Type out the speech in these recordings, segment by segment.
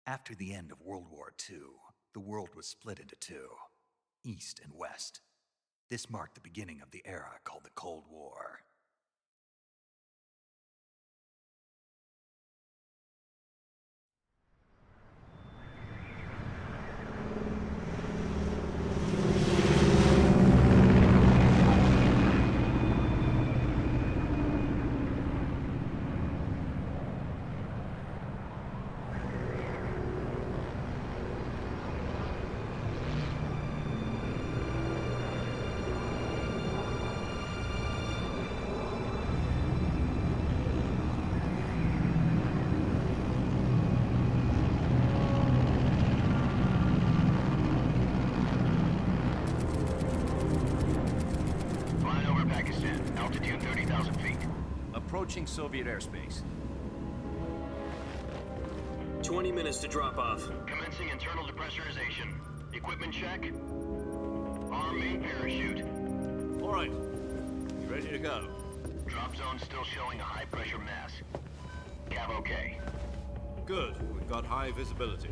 After the end of World War II, the world was split into two, East and West. This marked the beginning of the era called the Cold War. Altitude 30,000 feet. Approaching Soviet airspace. 20 minutes to drop off. Commencing internal depressurization. Equipment check. Arm main parachute. All right. You ready to go? Drop zone still showing a high pressure mass. Cav okay. Good. We've got high visibility.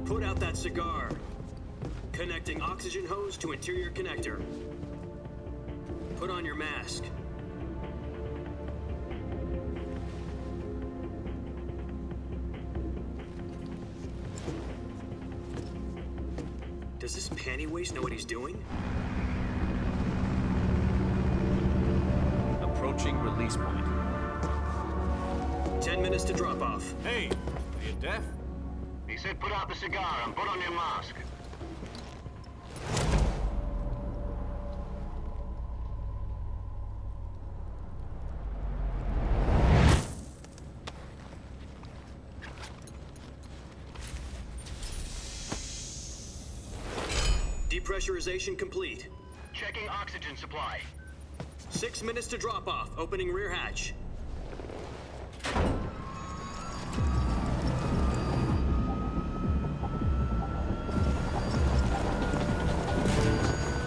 Put out that cigar. Connecting oxygen hose to interior connector. Put on your mask. Does this panty waste know what he's doing? Approaching release point. 10 minutes to drop off. Hey, are you deaf? He said put out the cigar and put on your mask. Depressurization complete. Checking oxygen supply. 6 minutes to drop off. Opening rear hatch.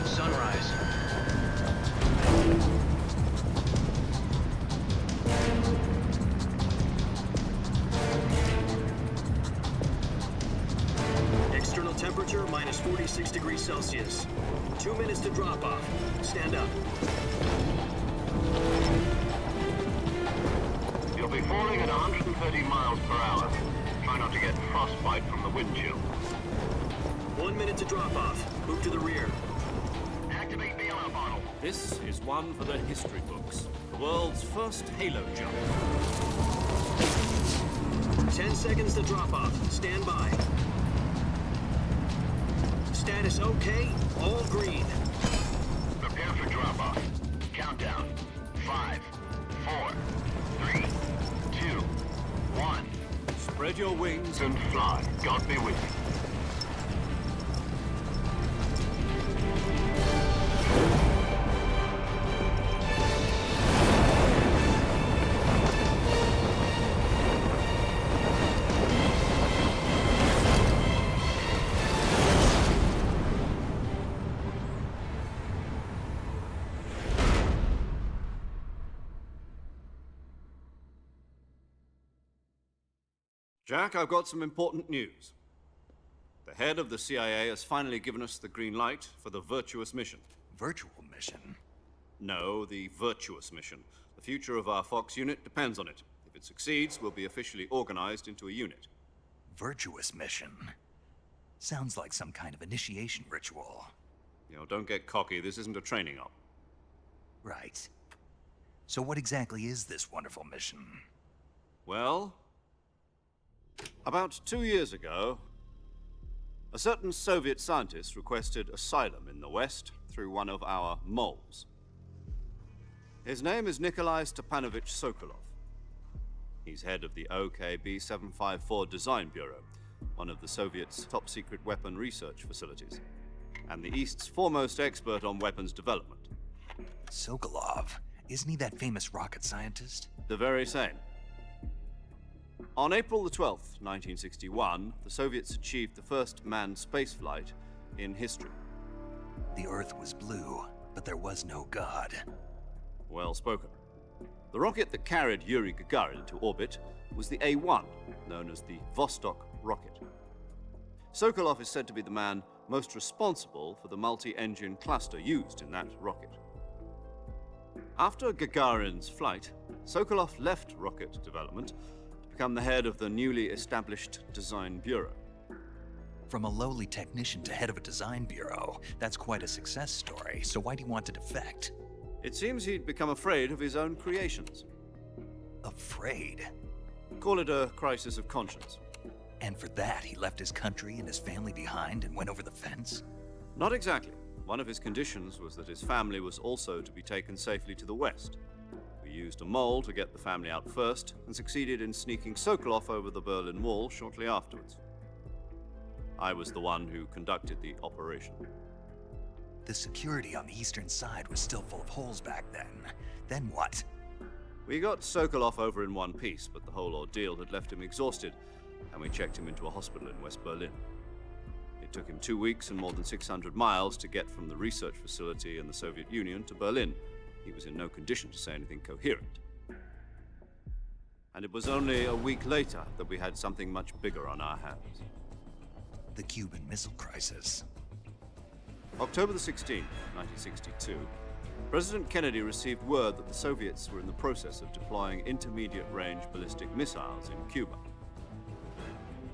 Sunrise. External temperature minus 46 degrees Celsius. 2 minutes to drop off. Stand up. You'll be falling at 130 miles per hour. Try not to get frostbite from the wind chill. 1 minute to drop off. Move to the rear. Activate the alarm bottle. This is one for the history books. The world's first halo jump. 10 seconds to drop off. Stand by. Status okay. All green. Prepare for drop-off. Countdown. 5, 4, 3, 2, 1. Spread your wings And fly. God be with you. Jack, I've got some important news. The head of the CIA has finally given us the green light for the virtuous mission. Virtual mission? No, the virtuous mission. The future of our Fox unit depends on it. If it succeeds, we'll be officially organized into a unit. Virtuous mission? Sounds like some kind of initiation ritual. You know, don't get cocky. This isn't a training op. Right. So what exactly is this wonderful mission? Well, about 2 years ago, a certain Soviet scientist requested asylum in the West through one of our moles. His name is Nikolai Stepanovich Sokolov. He's head of the OKB 754 Design Bureau, one of the Soviets' top-secret weapon research facilities, and the East's foremost expert on weapons development. Sokolov? Isn't he that famous rocket scientist? The very same. On April the 12th, 1961, the Soviets achieved the first manned spaceflight in history. The Earth was blue, but there was no God. Well spoken. The rocket that carried Yuri Gagarin into orbit was the A-1, known as the Vostok rocket. Sokolov is said to be the man most responsible for the multi-engine cluster used in that rocket. After Gagarin's flight, Sokolov left rocket development to become the head of the newly established Design Bureau. From a lowly technician to head of a design bureau, that's quite a success story, so why'd he want to defect? It seems he'd become afraid of his own creations. Afraid? Call it a crisis of conscience. And for that, he left his country and his family behind and went over the fence? Not exactly. One of his conditions was that his family was also to be taken safely to the west. We used a mole to get the family out first and succeeded in sneaking Sokolov over the Berlin Wall shortly afterwards. I was the one who conducted the operation. The security on the eastern side was still full of holes back then. Then what? We got Sokolov over in one piece, but the whole ordeal had left him exhausted, and we checked him into a hospital in West Berlin. It took him 2 weeks and more than 600 miles to get from the research facility in the Soviet Union to Berlin. He was in no condition to say anything coherent. And it was only a week later that we had something much bigger on our hands. The Cuban Missile Crisis. October the 16th, 1962, President Kennedy received word that the Soviets were in the process of deploying intermediate-range ballistic missiles in Cuba.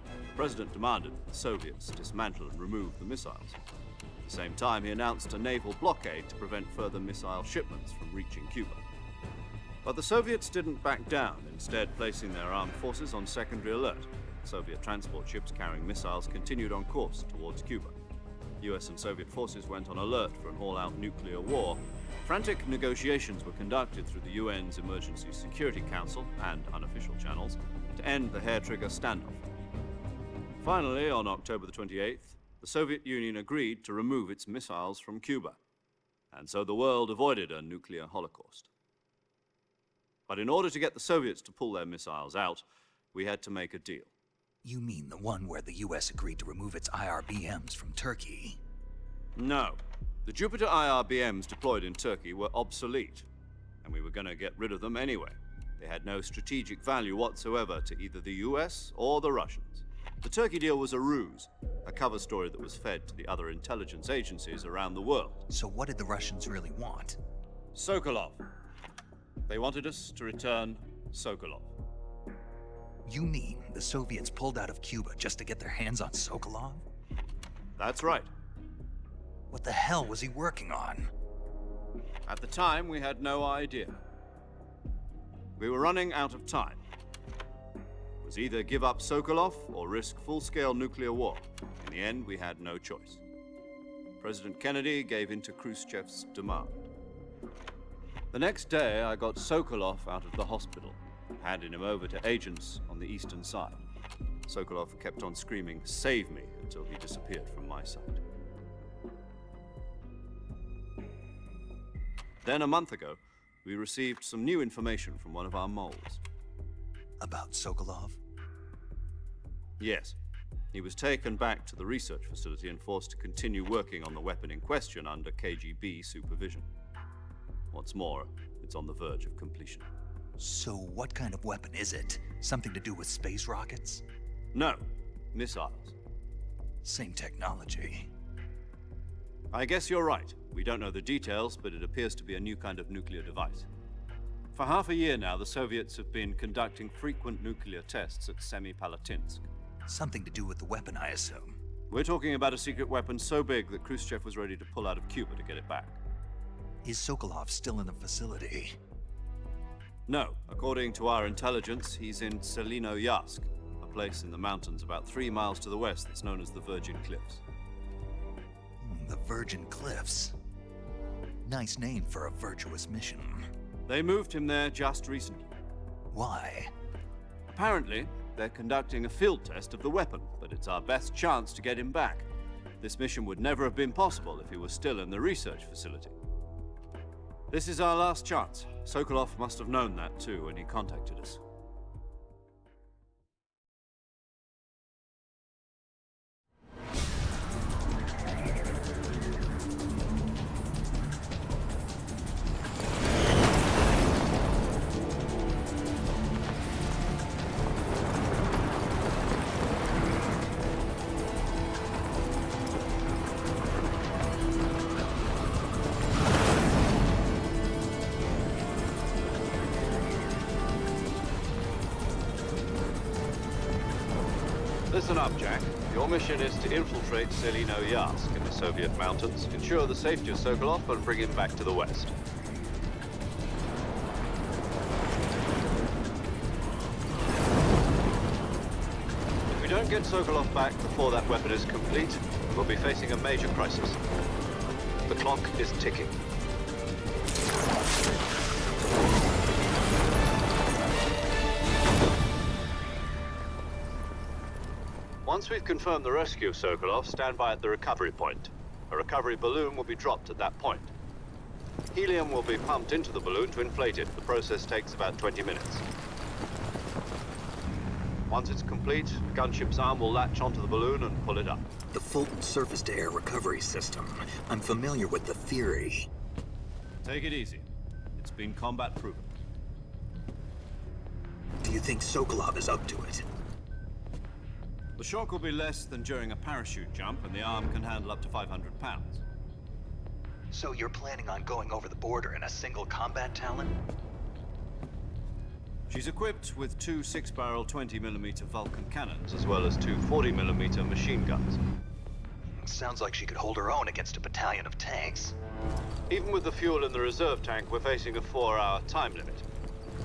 The President demanded that the Soviets dismantle and remove the missiles. At the same time, he announced a naval blockade to prevent further missile shipments from reaching Cuba. But the Soviets didn't back down, instead placing their armed forces on secondary alert. Soviet transport ships carrying missiles continued on course towards Cuba. US and Soviet forces went on alert for an all-out nuclear war. Frantic negotiations were conducted through the UN's Emergency Security Council and unofficial channels to end the hair-trigger standoff. Finally, on October the 28th, the Soviet Union agreed to remove its missiles from Cuba, and so the world avoided a nuclear holocaust. But in order to get the Soviets to pull their missiles out, we had to make a deal. You mean the one where the US agreed to remove its IRBMs from Turkey? No. The Jupiter IRBMs deployed in Turkey were obsolete, and we were going to get rid of them anyway. They had no strategic value whatsoever to either the US or the Russians. The Turkey deal was a ruse, a cover story that was fed to the other intelligence agencies around the world. So what did the Russians really want? Sokolov. They wanted us to return Sokolov. You mean the Soviets pulled out of Cuba just to get their hands on Sokolov? That's right. What the hell was he working on? At the time, we had no idea. We were running out of time. It was either give up Sokolov or risk full-scale nuclear war. In the end, we had no choice. President Kennedy gave in to Khrushchev's demand. The next day, I got Sokolov out of the hospital, handing him over to agents on the eastern side. Sokolov kept on screaming, "Save me," until he disappeared from my sight. Then a month ago, we received some new information from one of our moles. About Sokolov? Yes. He was taken back to the research facility and forced to continue working on the weapon in question under KGB supervision. What's more, it's on the verge of completion. So what kind of weapon is it? Something to do with space rockets? No, missiles. Same technology. I guess you're right. We don't know the details, but it appears to be a new kind of nuclear device. For half a year now, the Soviets have been conducting frequent nuclear tests at Semipalatinsk. Something to do with the weapon, I assume. We're talking about a secret weapon so big that Khrushchev was ready to pull out of Cuba to get it back. Is Sokolov still in the facility? No, according to our intelligence, he's in Selinoyarsk, a place in the mountains about 3 miles to the west that's known as the Virgin Cliffs. The Virgin Cliffs. Nice name for a virtuous mission. They moved him there just recently. Why? Apparently, they're conducting a field test of the weapon, but it's our best chance to get him back. This mission would never have been possible if he was still in the research facility. This is our last chance. Sokolov must have known that too when he contacted us. Listen up, Jack. Your mission is to infiltrate Selino-Yarsk in the Soviet mountains, ensure the safety of Sokolov, and bring him back to the West. If we don't get Sokolov back before that weapon is complete, we'll be facing a major crisis. The clock is ticking. Once we've confirmed the rescue of Sokolov, stand by at the recovery point. A recovery balloon will be dropped at that point. Helium will be pumped into the balloon to inflate it. The process takes about 20 minutes. Once it's complete, the gunship's arm will latch onto the balloon and pull it up. The Fulton surface-to-air recovery system. I'm familiar with the theory. Take it easy. It's been combat proven. Do you think Sokolov is up to it? The shock will be less than during a parachute jump, and the arm can handle up to 500 pounds. So you're planning on going over the border in a single combat Talon? She's equipped with two 6-barrel 20mm Vulcan cannons, as well as two 40mm machine guns. Sounds like she could hold her own against a battalion of tanks. Even with the fuel in the reserve tank, we're facing a 4-hour time limit.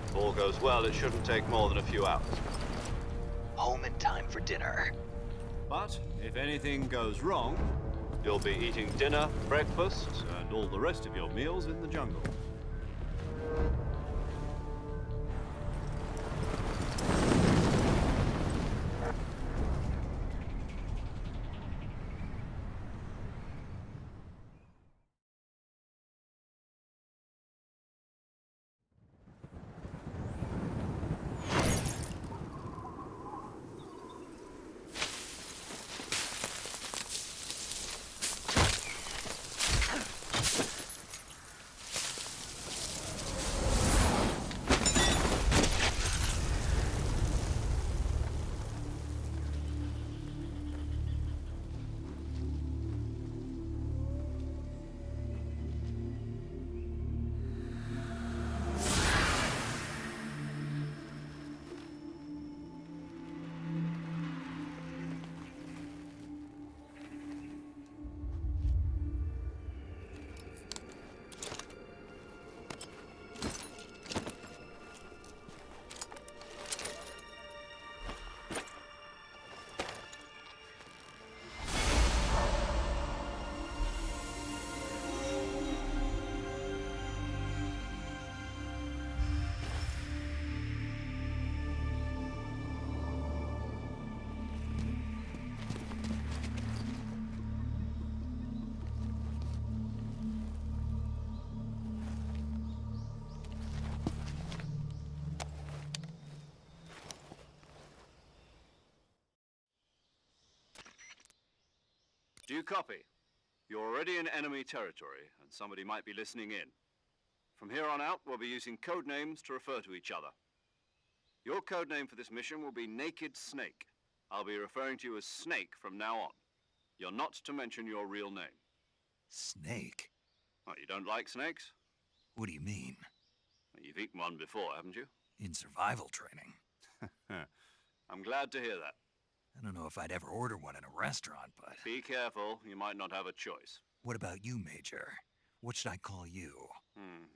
If all goes well, it shouldn't take more than a few hours. Home in time for dinner. But if anything goes wrong, you'll be eating dinner, breakfast, and all the rest of your meals in the jungle. Do you copy? You're already in enemy territory, and somebody might be listening in. From here on out, we'll be using code names to refer to each other. Your code name for this mission will be Naked Snake. I'll be referring to you as Snake from now on. You're not to mention your real name. Snake? Oh, you don't like snakes? What do you mean? Well, you've eaten one before, haven't you? In survival training. I'm glad to hear that. I don't know if I'd ever order one in a restaurant, but... Be careful, you might not have a choice. What about you, Major? What should I call you?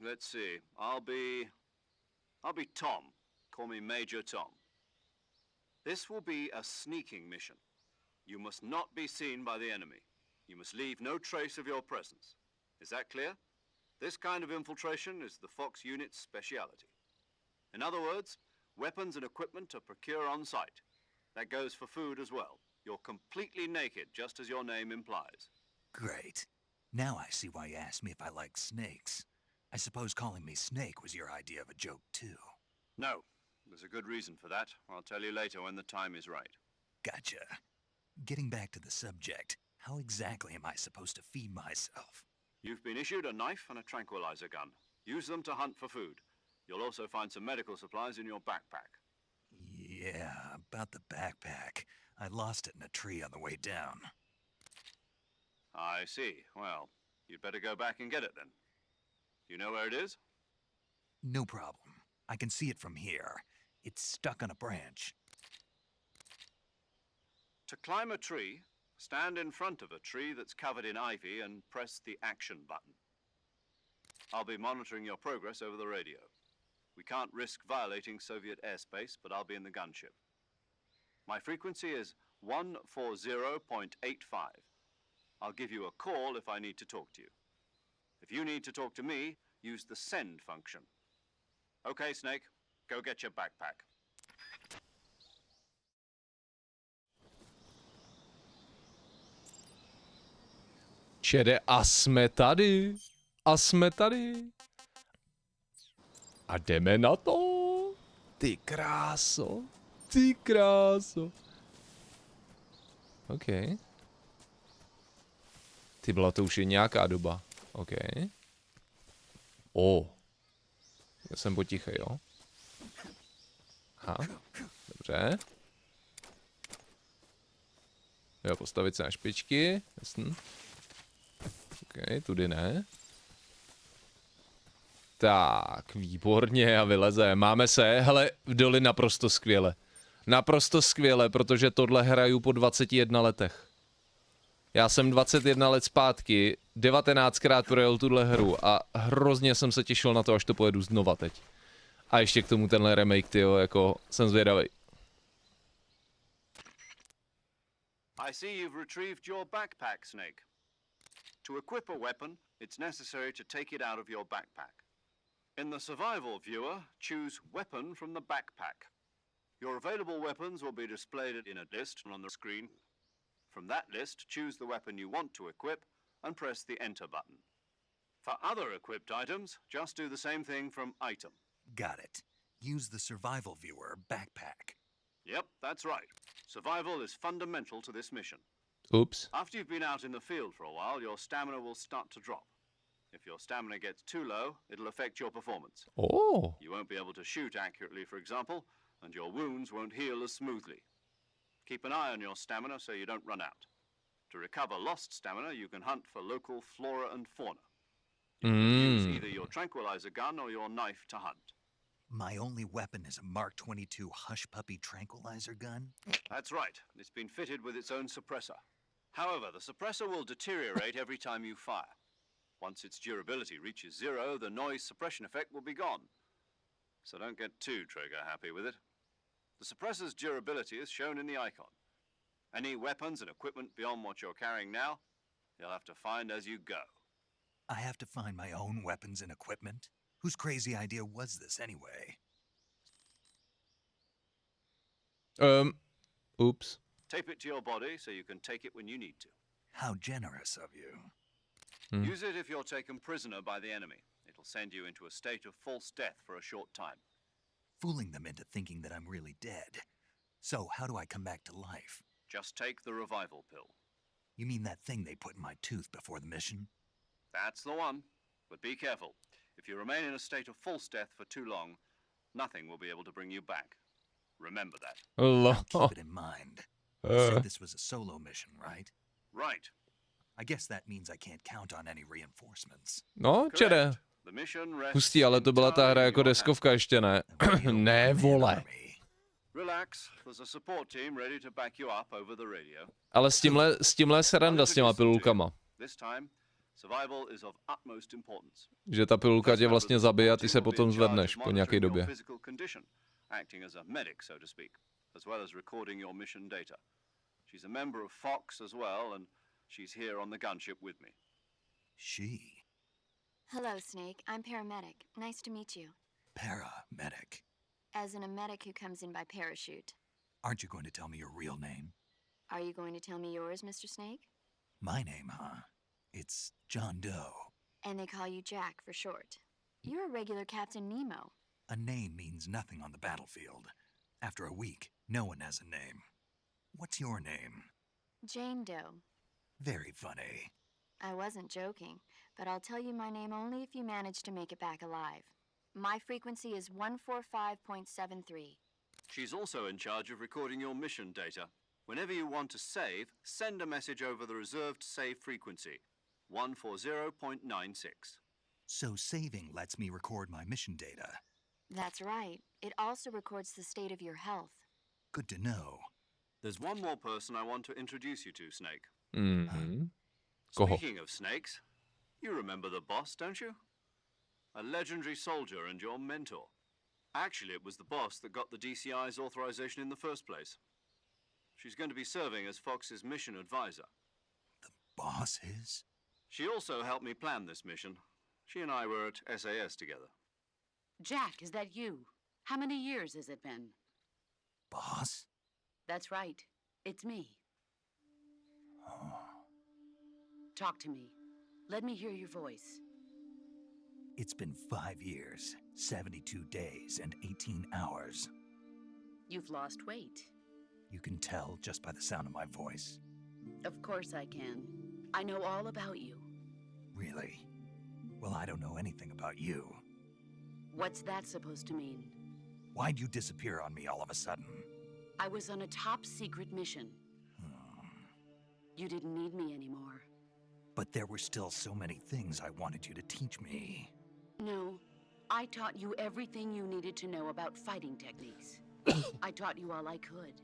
Let's see. I'll be Tom. Call me Major Tom. This will be a sneaking mission. You must not be seen by the enemy. You must leave no trace of your presence. Is that clear? This kind of infiltration is the Fox unit's speciality. In other words, weapons and equipment are procured on site. That goes for food as well. You're completely naked, just as your name implies. Great. Now I see why you asked me if I like snakes. I suppose calling me Snake was your idea of a joke, too. No, there's a good reason for that. I'll tell you later when the time is right. Gotcha. Getting back to the subject, how exactly am I supposed to feed myself? You've been issued a knife and a tranquilizer gun. Use them to hunt for food. You'll also find some medical supplies in your backpack. Yeah, about the backpack. I lost it in a tree on the way down. I see. Well, you'd better go back and get it then. Do you know where it is? No problem. I can see it from here. It's stuck on a branch. To climb a tree, stand in front of a tree that's covered in ivy and press the action button. I'll be monitoring your progress over the radio. We can't risk violating Soviet airspace, but I'll be in the gunship. My frequency is 140.85. I'll give you a call if I need to talk to you. If you need to talk to me, use the send function. Okay, Snake, go get your backpack. Čede, a jsme tady. A jsme tady. A jdeme na to. Ty kráso. Ty kráso. OK. Ty byla to už je nějaká doba. OK. Já jsem potichej, jo? Aha. Dobře. Jo, postavit se na špičky. Jasný. OK, tudy ne. Tak, výborně a vyleze. Máme se, hele, vdoli naprosto skvěle. Naprosto skvěle, protože tohle hraju po 21 letech. Já jsem 21 let zpátky, 19krát projel tuhle hru a hrozně jsem se těšil na to, až to pojedu znova teď. A ještě k tomu tenhle remake, tyjo, jako jsem zvědavej. I see you've retrieved your backpack, Snake. To equip a weapon, it's necessary to take it out of your backpack. In the survival viewer, choose Weapon from the backpack. Your available weapons will be displayed in a list on the screen. From that list, choose the weapon you want to equip and press the Enter button. For other equipped items, just do the same thing from Item. Got it. Use the survival viewer backpack. Yep, that's right. Survival is fundamental to this mission. Oops. After you've been out in the field for a while, your stamina will start to drop. If your stamina gets too low, it'll affect your performance. Oh. You won't be able to shoot accurately, for example, and your wounds won't heal as smoothly. Keep an eye on your stamina so you don't run out. To recover lost stamina, you can hunt for local flora and fauna. You can use either your tranquilizer gun or your knife to hunt. My only weapon is a Mark 22 Hush Puppy tranquilizer gun? That's right. It's been fitted with its own suppressor. However, the suppressor will deteriorate every time you fire. Once its durability reaches 0, the noise suppression effect will be gone. So don't get too trigger-happy with it. The suppressor's durability is shown in the icon. Any weapons and equipment beyond what you're carrying now, you'll have to find as you go. I have to find my own weapons and equipment? Whose crazy idea was this anyway? Oops. Tape it to your body so you can take it when you need to. How generous of you. Use it if you're taken prisoner by the enemy. It'll send you into a state of false death for a short time. Fooling them into thinking that I'm really dead. So, how do I come back to life? Just take the revival pill. You mean that thing they put in my tooth before the mission? That's the one. But be careful. If you remain in a state of false death for too long, nothing will be able to bring you back. Remember that. I'll keep it in mind. You said this was a solo mission, right? Right. I guess that means I can't count on any reinforcements. No, čede. The mission rests Hustý, ale to byla ta hra jako deskovka, ještě ne. Ne, vole. Relax. There's a support team ready to back you up over the radio. Ale s tímhle je sranda s těma pilulkama. This time, survival is of utmost importance. Že ta pilulka tě vlastně zabije a ty se potom zvedneš po nějaké době. Acting as a medic, so to speak, as well as recording your mission data. She's a member of Fox as well, and she's here on the gunship with me. She? Hello, Snake. I'm paramedic. Nice to meet you. Paramedic. As in a medic who comes in by parachute. Aren't you going to tell me your real name? Are you going to tell me yours, Mr. Snake? My name, huh? It's John Doe. And they call you Jack for short. You're a regular Captain Nemo. A name means nothing on the battlefield. After a week, no one has a name. What's your name? Jane Doe. Very funny. I wasn't joking, but I'll tell you my name only if you manage to make it back alive. My frequency is 145.73. She's also in charge of recording your mission data. Whenever you want to save, send a message over the reserved save frequency, 140.96. So saving lets me record my mission data. That's right. It also records the state of your health. Good to know. There's one more person I want to introduce you to, Snake. Koho? Speaking of snakes, you remember the boss, don't you? A legendary soldier and your mentor. Actually, it was the boss that got the DCI's authorization in the first place. She's going to be serving as Fox's mission advisor. Boss is? She also helped me plan this mission. She and I were at SAS together. Jack, is that you? How many years has it been? Boss? That's right. It's me. Talk to me. Let me hear your voice. It's been 5 years, 72 days, and 18 hours. You've lost weight. You can tell just by the sound of my voice. Of course I can. I know all about you. Really? Well, I don't know anything about you. What's that supposed to mean? Why'd you disappear on me all of a sudden? I was on a top secret mission. You didn't need me anymore. But there were still so many things I wanted you to teach me. No, I taught you everything you needed to know about fighting techniques. I taught you all I could.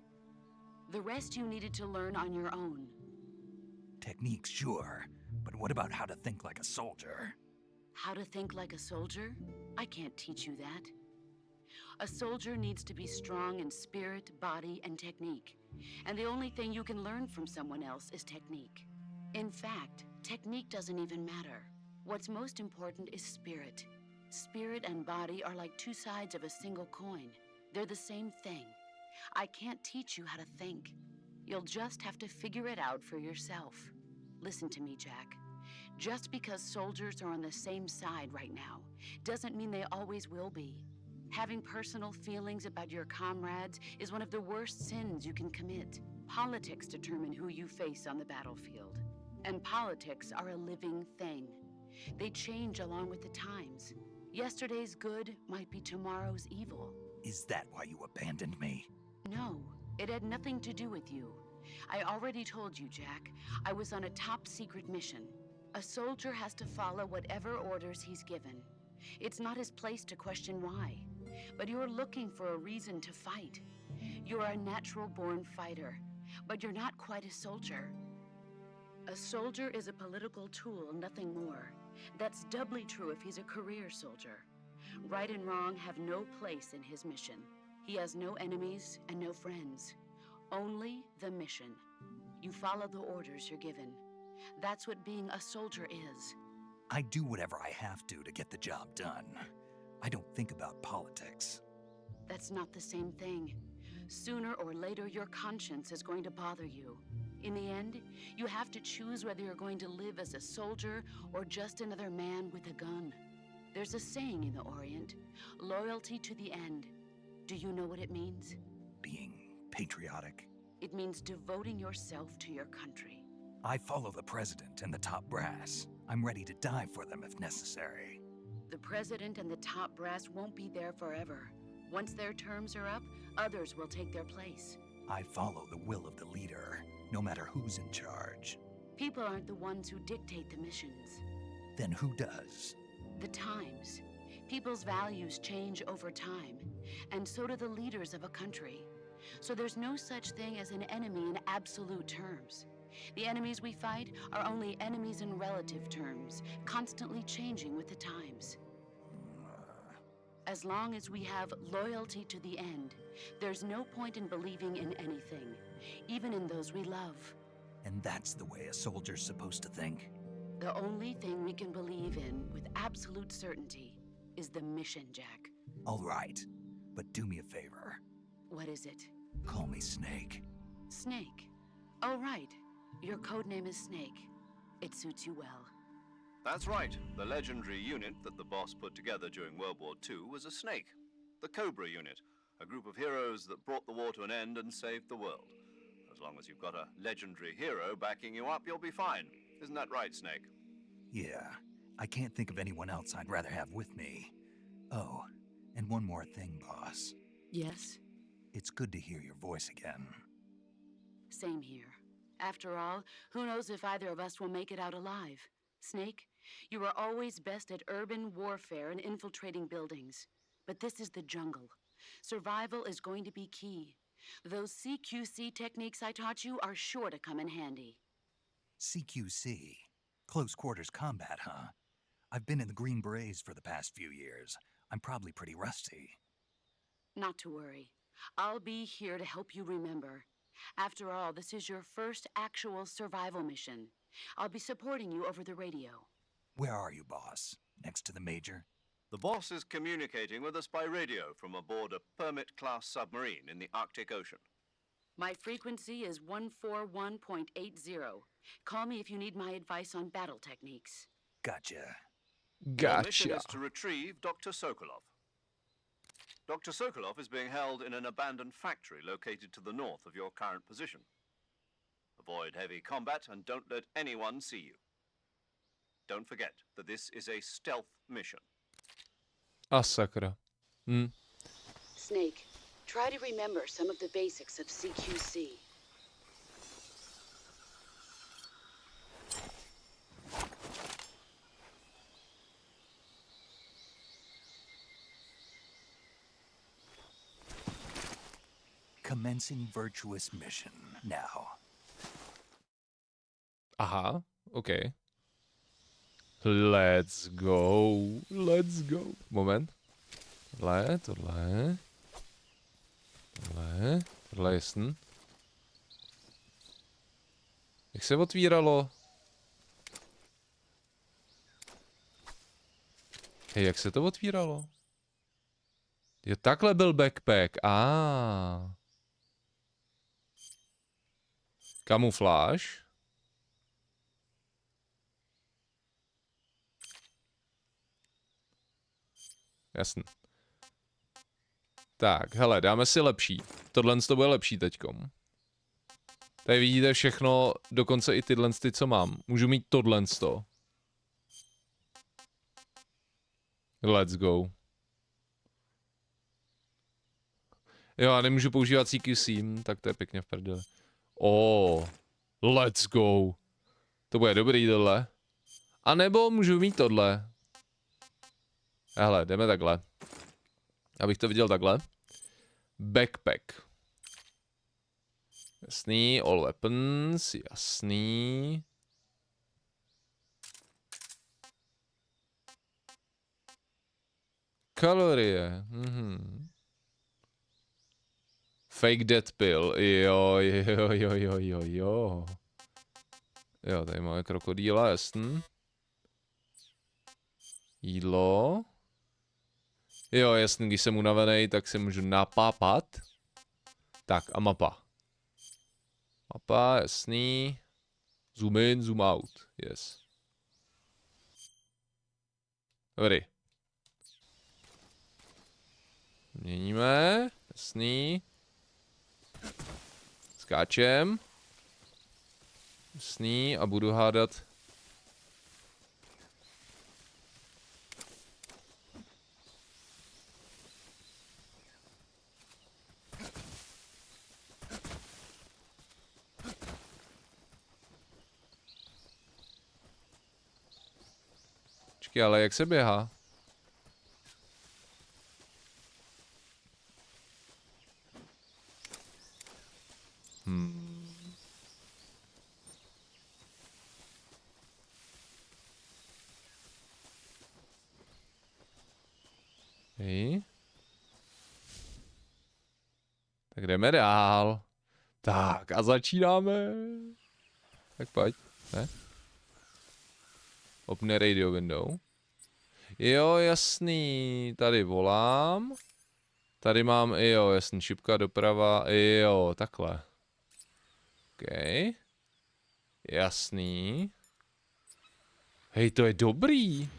The rest you needed to learn on your own. Techniques, sure. But what about how to think like a soldier? How to think like a soldier? I can't teach you that. A soldier needs to be strong in spirit, body, and technique. And the only thing you can learn from someone else is technique. In fact, technique doesn't even matter. What's most important is spirit. Spirit and body are like two sides of a single coin. They're the same thing. I can't teach you how to think. You'll just have to figure it out for yourself. Listen to me, Jack. Just because soldiers are on the same side right now doesn't mean they always will be. Having personal feelings about your comrades is one of the worst sins you can commit. Politics determine who you face on the battlefield. And politics are a living thing. They change along with the times. Yesterday's good might be tomorrow's evil. Is that why you abandoned me? No, it had nothing to do with you. I already told you, Jack. I was on a top secret mission. A soldier has to follow whatever orders he's given. It's not his place to question why. But you're looking for a reason to fight. You're a natural-born fighter, but you're not quite a soldier. A soldier is a political tool, nothing more. That's doubly true if he's a career soldier. Right and wrong have no place in his mission. He has no enemies and no friends. Only the mission. You follow the orders you're given. That's what being a soldier is. I do whatever I have to get the job done. I don't think about politics. That's not the same thing. Sooner or later, your conscience is going to bother you. In the end, you have to choose whether you're going to live as a soldier or just another man with a gun. There's a saying in the Orient, loyalty to the end. Do you know what it means? Being patriotic. It means devoting yourself to your country. I follow the president and the top brass. I'm ready to die for them if necessary. The president and the top brass won't be there forever. Once their terms are up, others will take their place. I follow the will of the leader, no matter who's in charge. People aren't the ones who dictate the missions. Then who does? The times. People's values change over time, and so do the leaders of a country. So there's no such thing as an enemy in absolute terms. The enemies we fight are only enemies in relative terms, constantly changing with the times. As long as we have loyalty to the end, there's no point in believing in anything, even in those we love. And that's the way a soldier's supposed to think? The only thing we can believe in with absolute certainty is the mission, Jack. All right, but do me a favor. What is it? Call me Snake. Snake. Oh, right. Your code name is Snake. It suits you well. That's right. The legendary unit that the boss put together during World War II was a snake. The Cobra unit, a group of heroes that brought the war to an end and saved the world. As long as you've got a legendary hero backing you up, you'll be fine. Isn't that right, Snake? Yeah, I can't think of anyone else I'd rather have with me. Oh, and one more thing, boss. Yes? It's good to hear your voice again. Same here. After all, who knows if either of us will make it out alive? Snake, you are always best at urban warfare and infiltrating buildings. But this is the jungle. Survival is going to be key. Those CQC techniques I taught you are sure to come in handy. CQC. Close quarters combat, huh? I've been in the Green Berets for the past few years. I'm probably pretty rusty. Not to worry. I'll be here to help you remember. After all, this is your first actual survival mission. I'll be supporting you over the radio. Where are you, boss? Next to the Major? The boss is communicating with us by radio from aboard a Permit-class submarine in the Arctic Ocean. My frequency is 141.80. Call me if you need my advice on battle techniques. Gotcha. Your mission Gotcha. is to retrieve Dr. Sokolov. Dr. Sokolov is being held in an abandoned factory located to the north of your current position. Avoid heavy combat and don't let anyone see you. Don't forget that this is a stealth mission. A sakra. Snake, try to remember some of the basics of CQC. Commencing virtuous mission now. Aha, okay. Let's go. Let's go. Moment. Tohle je jasný. Jak se otvíralo? Hej, jak se to otvíralo? Jo, takhle byl backpack. Kamufláž. Jasný. Tak, hele, dáme si lepší. Tohle to bude lepší teďkom. Tady vidíte všechno, dokonce i tyhle, co mám. Můžu mít tohle. Let's go. Jo, a nemůžu používat CQC, tak to je pěkně v prdeli. Let's go. To bude dobrý tohle. A nebo můžu mít tohle. Hele, jdeme takhle. Abych to viděl takhle. Backpack. Jasný, all weapons, jasný. Kalorie, Fake death pill, jo. Jo, tady máme krokodýla, jasný. Jídlo. Jo, jasný, když jsem unavený, tak se můžu napápat. Tak a mapa. Mapa, jasný. Zoom in, zoom out, yes. Dobrý. Měníme, jasný. Skáčem. Jasný, a budu hádat. Počkej, ale jak se běhá? Hej. Tak jdeme dál. Tak a začínáme. Tak pojď. Ne? Open radio window. Jo, jasný. Tady volám. Tady mám, jo, jasný, šipka doprava. Jo, takhle. OK. Jasný. Hej, to je dobrý.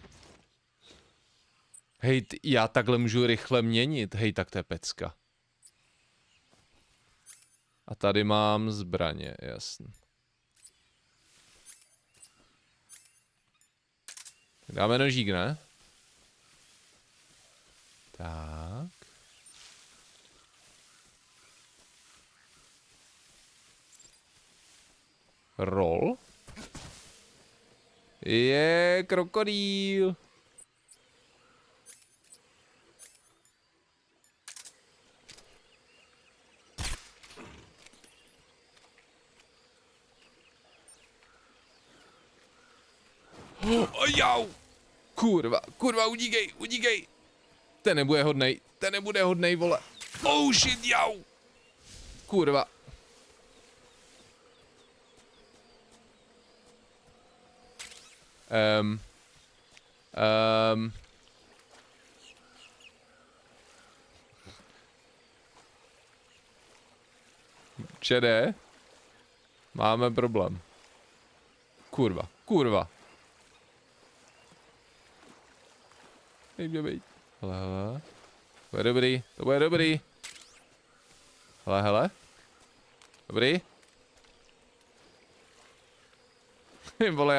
Hej, já takhle můžu rychle měnit. Hej, tak to je pecka. A tady mám zbraně, jasný. Dáme nožík, ne? Tak. Roll. Je krokodýl. Jau! Kurva, utíkej! Ten nebude hodnej, vole. Oh shit, jau! Kurva. Čede? Máme problém. Kurva. Nejde. Hele. To bude dobrý. Hele. Dobrý. Vole,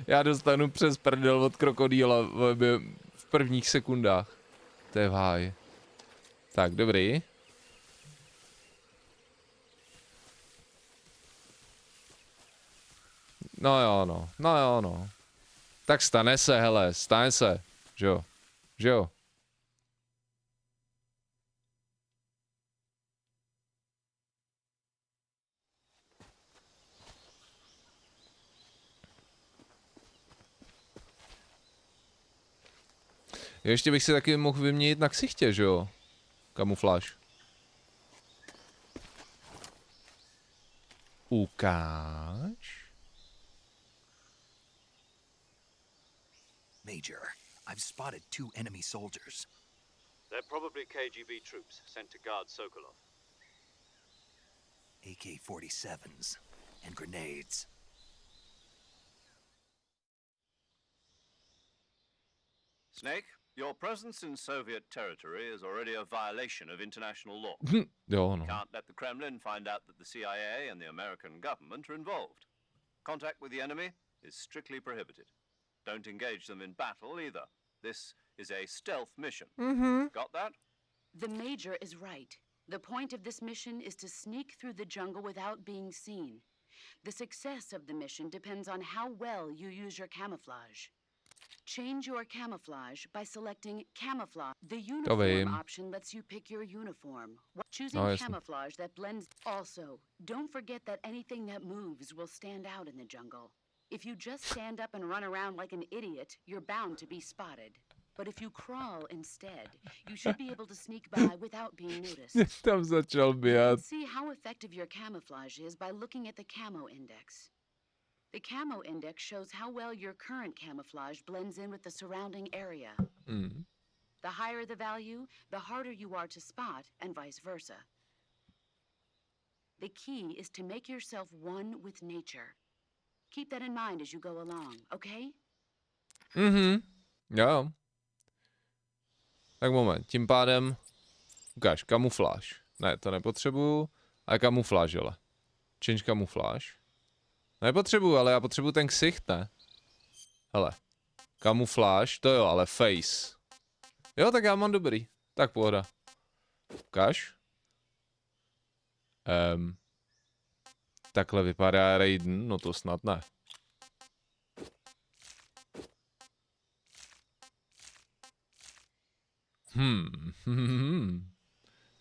já dostanu přes prdel od krokodýla v prvních sekundách. To je v háji. Tak, dobrý. No jo, no. Tak stane se, že jo. Ještě bych si taky mohl vyměnit na ksichtě, že jo? Kamufláž. Ukáž. Major, I've spotted 2 enemy soldiers. They're probably KGB troops sent to guard Sokolov. AK-47s and grenades. Snake, your presence in Soviet territory is already a violation of international law. Jo, no. Can't let the Kremlin find out that the CIA and the American government are involved. Contact with the enemy is strictly prohibited. Don't engage them in battle either. This is a stealth mission. Got that? The Major is right. The point of this mission is to sneak through the jungle without being seen. The success of the mission depends on how well you use your camouflage. Change your camouflage by selecting camouflage. The uniform option lets you pick your uniform. Choosing camouflage that blends. Also, don't forget that anything that moves will stand out in the jungle. If you just stand up and run around like an idiot, you're bound to be spotted. But if you crawl instead, you should be able to sneak by without being noticed. Tam začal You běhat. can see how effective your camouflage is by looking at the camo index. The camo index shows how well your current camouflage blends in with the surrounding area. The higher the value, the harder you are to spot, and vice versa. The key is to make yourself one with nature. Keep that in mind as you go along, okay? Jo. Tak moment, tím pádem ukáž kamufláž. Ne, to nepotřebuju, ale kamufláž, ale. Change kamufláž. Nepotřebuju, ale já potřebuju ten ksicht, ne? Hele. Kamufláž, to jo, ale face. Jo, tak já mám dobrý. Tak pohoda. Ukáž. Takhle vypadá Raiden, no to snad ne.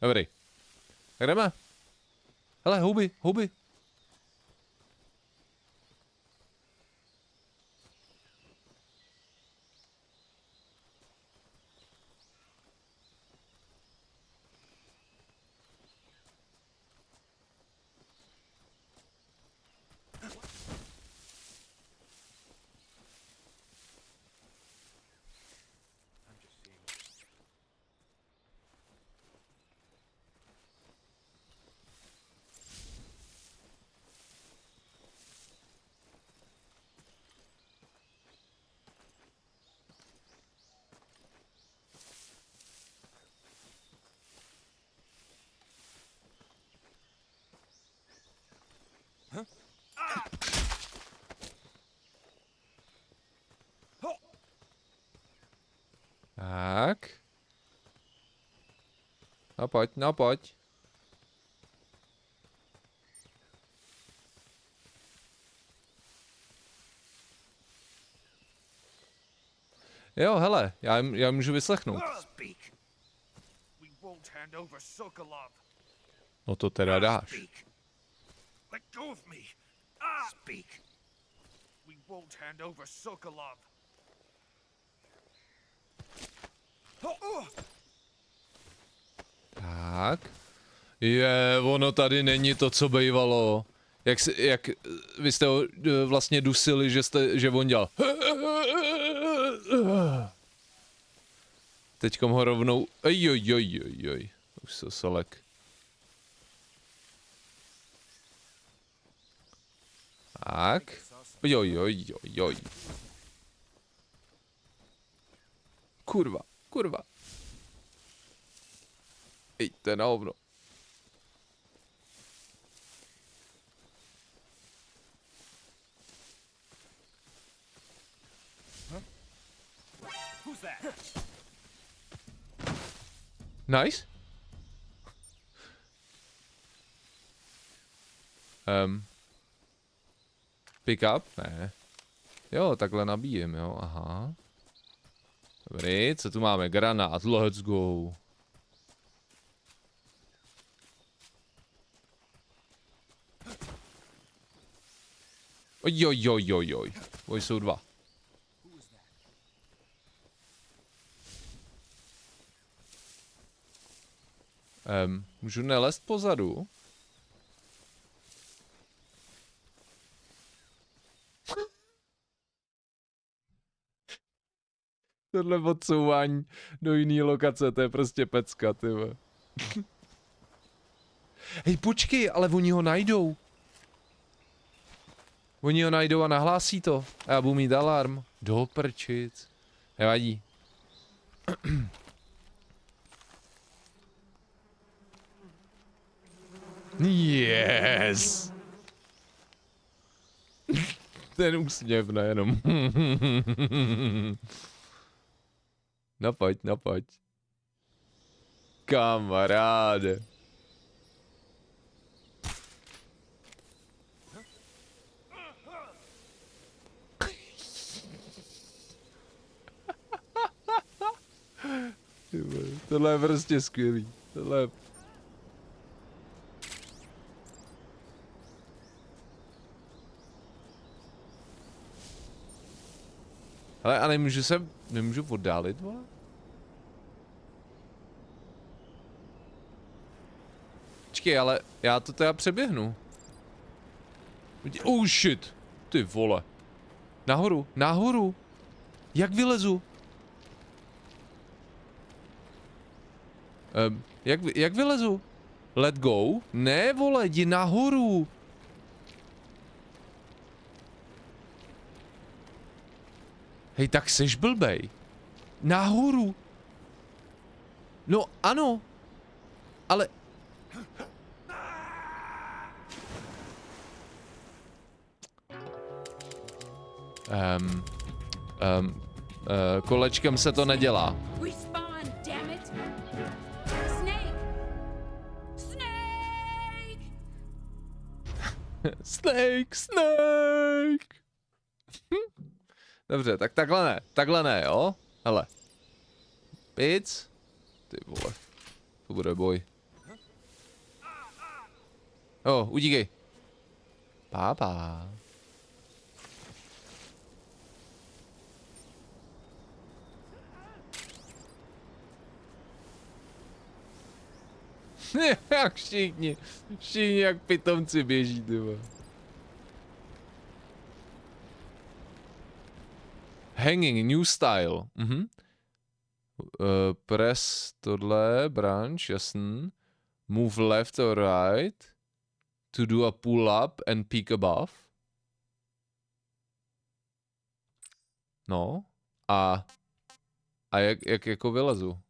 Dobrý. Tak jdeme. Hele, houby. Tak. No pojď. Jo, hele, já můžu vyslechnout. No to teda dáš. We won't hand over Sokolov. Tak. Ono tady není to, co bývalo. Jak vy jste ho vlastně dusili, že on dělal. Teďkom ho rovnou... Ojojojojoj. Už se solek. Tak. Ojojojojoj. Kurva, kurva. Ejte na hovno. Who's that? Nice. Pick up? Ne. Jo, takhle nabíjem, jo, aha. Dobrý, co tu máme? Granát, let's go. Ojojojojoj. Oj, jsou dva. Můžu nelézt pozadu? Tohle odsouvání do jiný lokace, to je prostě pecka, ty vole. Hej, počkej, ale oni ho najdou. Oni ho najdou a nahlásí to. A já budu mít alarm. Do prčic. Nevadí. Yes. Ten úsměv nejenom. Napaď, napaď. Kamaráde. Tohle je prostě skvělý. Tohle je... Hele, a nemůžu oddálit, vole? Počkej, ale já to teda přeběhnu. Oh shit, ty vole. Nahoru, nahoru. Jak vylezu? Jak vylezu? Let go? Ne, vole, jdi nahoru. Hej, tak seš blbej. Nahoru. No, ano. Ale... kolečkem se to nedělá. Respawn, damn it! Snake! Snake! Snake, snake! Dobře, tak takhle ne, jo? Hele. Pic. Ty vole. To bude boj. Utíkej. Pápa. Jak všichni jak pitomci běží, ty vole. Hanging, new style. Press tohle, branch, jasný. Move left or right. To do a pull up and peek above. No. A jak jako vylezu?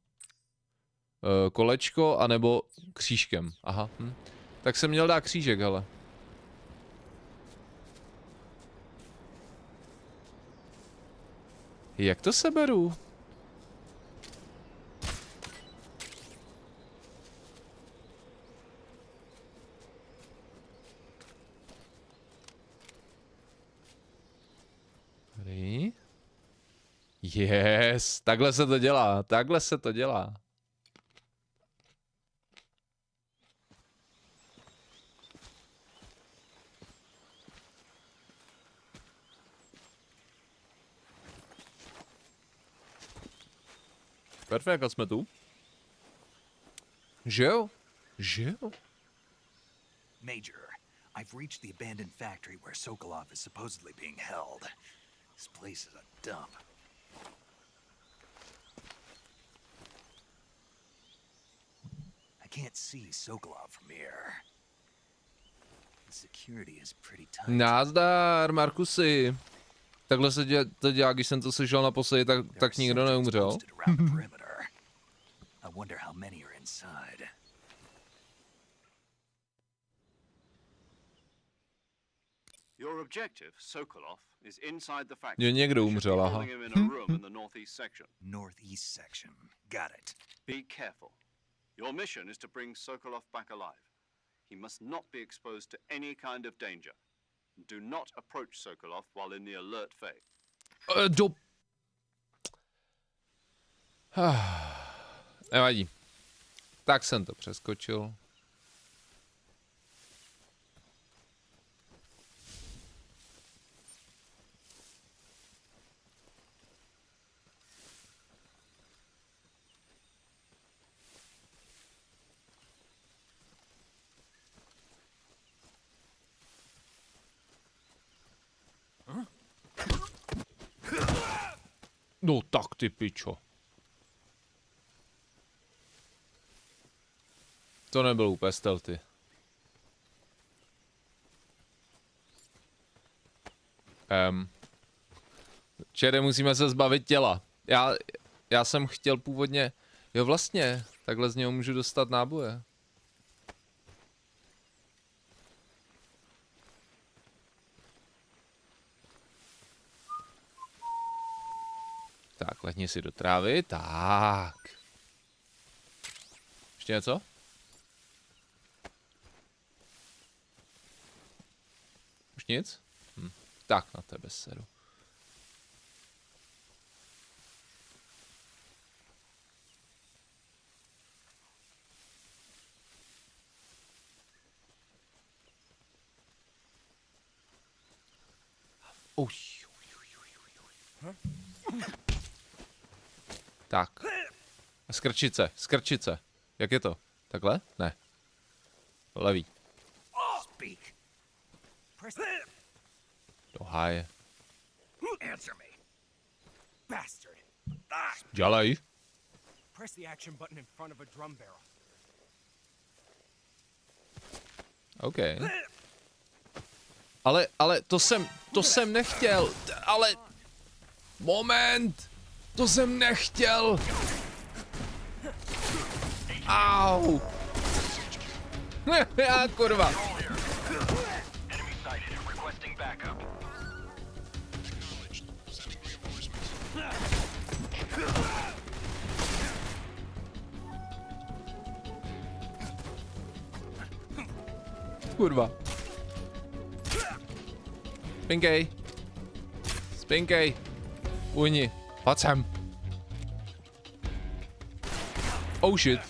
Kolečko anebo křížkem. Aha. Tak jsem měl dát křížek, hele. Jak to seberu? Tady. Yes, takhle se to dělá, takhle se to dělá. Perfekt, a jsme tu. Že jo? Že jo? Major, I've reached the abandoned factory where Sokolov is supposedly being held. This place is a dump. I can't see Sokolov from here. The security is pretty tight. Názdar, Markusy. Takhle se to dělá, když jsem to slyšel naposledy, tak nikdo neumřel. Posted around the perimeter. I wonder how many are inside. Your objective, Sokolov, is inside the Je factory. někdo You should be umřel, aha. holding him in a room in the northeast section. Northeast section. Got it. Be careful. Your mission is to bring Sokolov back alive. He must not be exposed to any kind of danger. Do not approach Sokolov while in the alert phase. Nevadí. Tak jsem to přeskočil. No tak ty pičo. To nebyl úplně stealthy. Čere, musíme se zbavit těla. Já jsem chtěl původně... Jo vlastně, takhle z něho můžu dostat náboje. Tak, lehni si do trávy, tak. Ještě něco? Už nic? Tak, na tebe seru. Tak. Skrčice, skrčice. Jak je to? Takhle? Ne. Levý. Speak. Press Do háje. Answer me. Bastard. Dělej. Press the action button in front of a drum barrel. OK. Ale to jsem nechtěl. Ale... Moment. To jsem nechtěl. Au. Já kurva. Enemy sighted. Requesting backup. Kurva. Spinkej. Spinkej. Ujni. Pojď sem. Oh shit.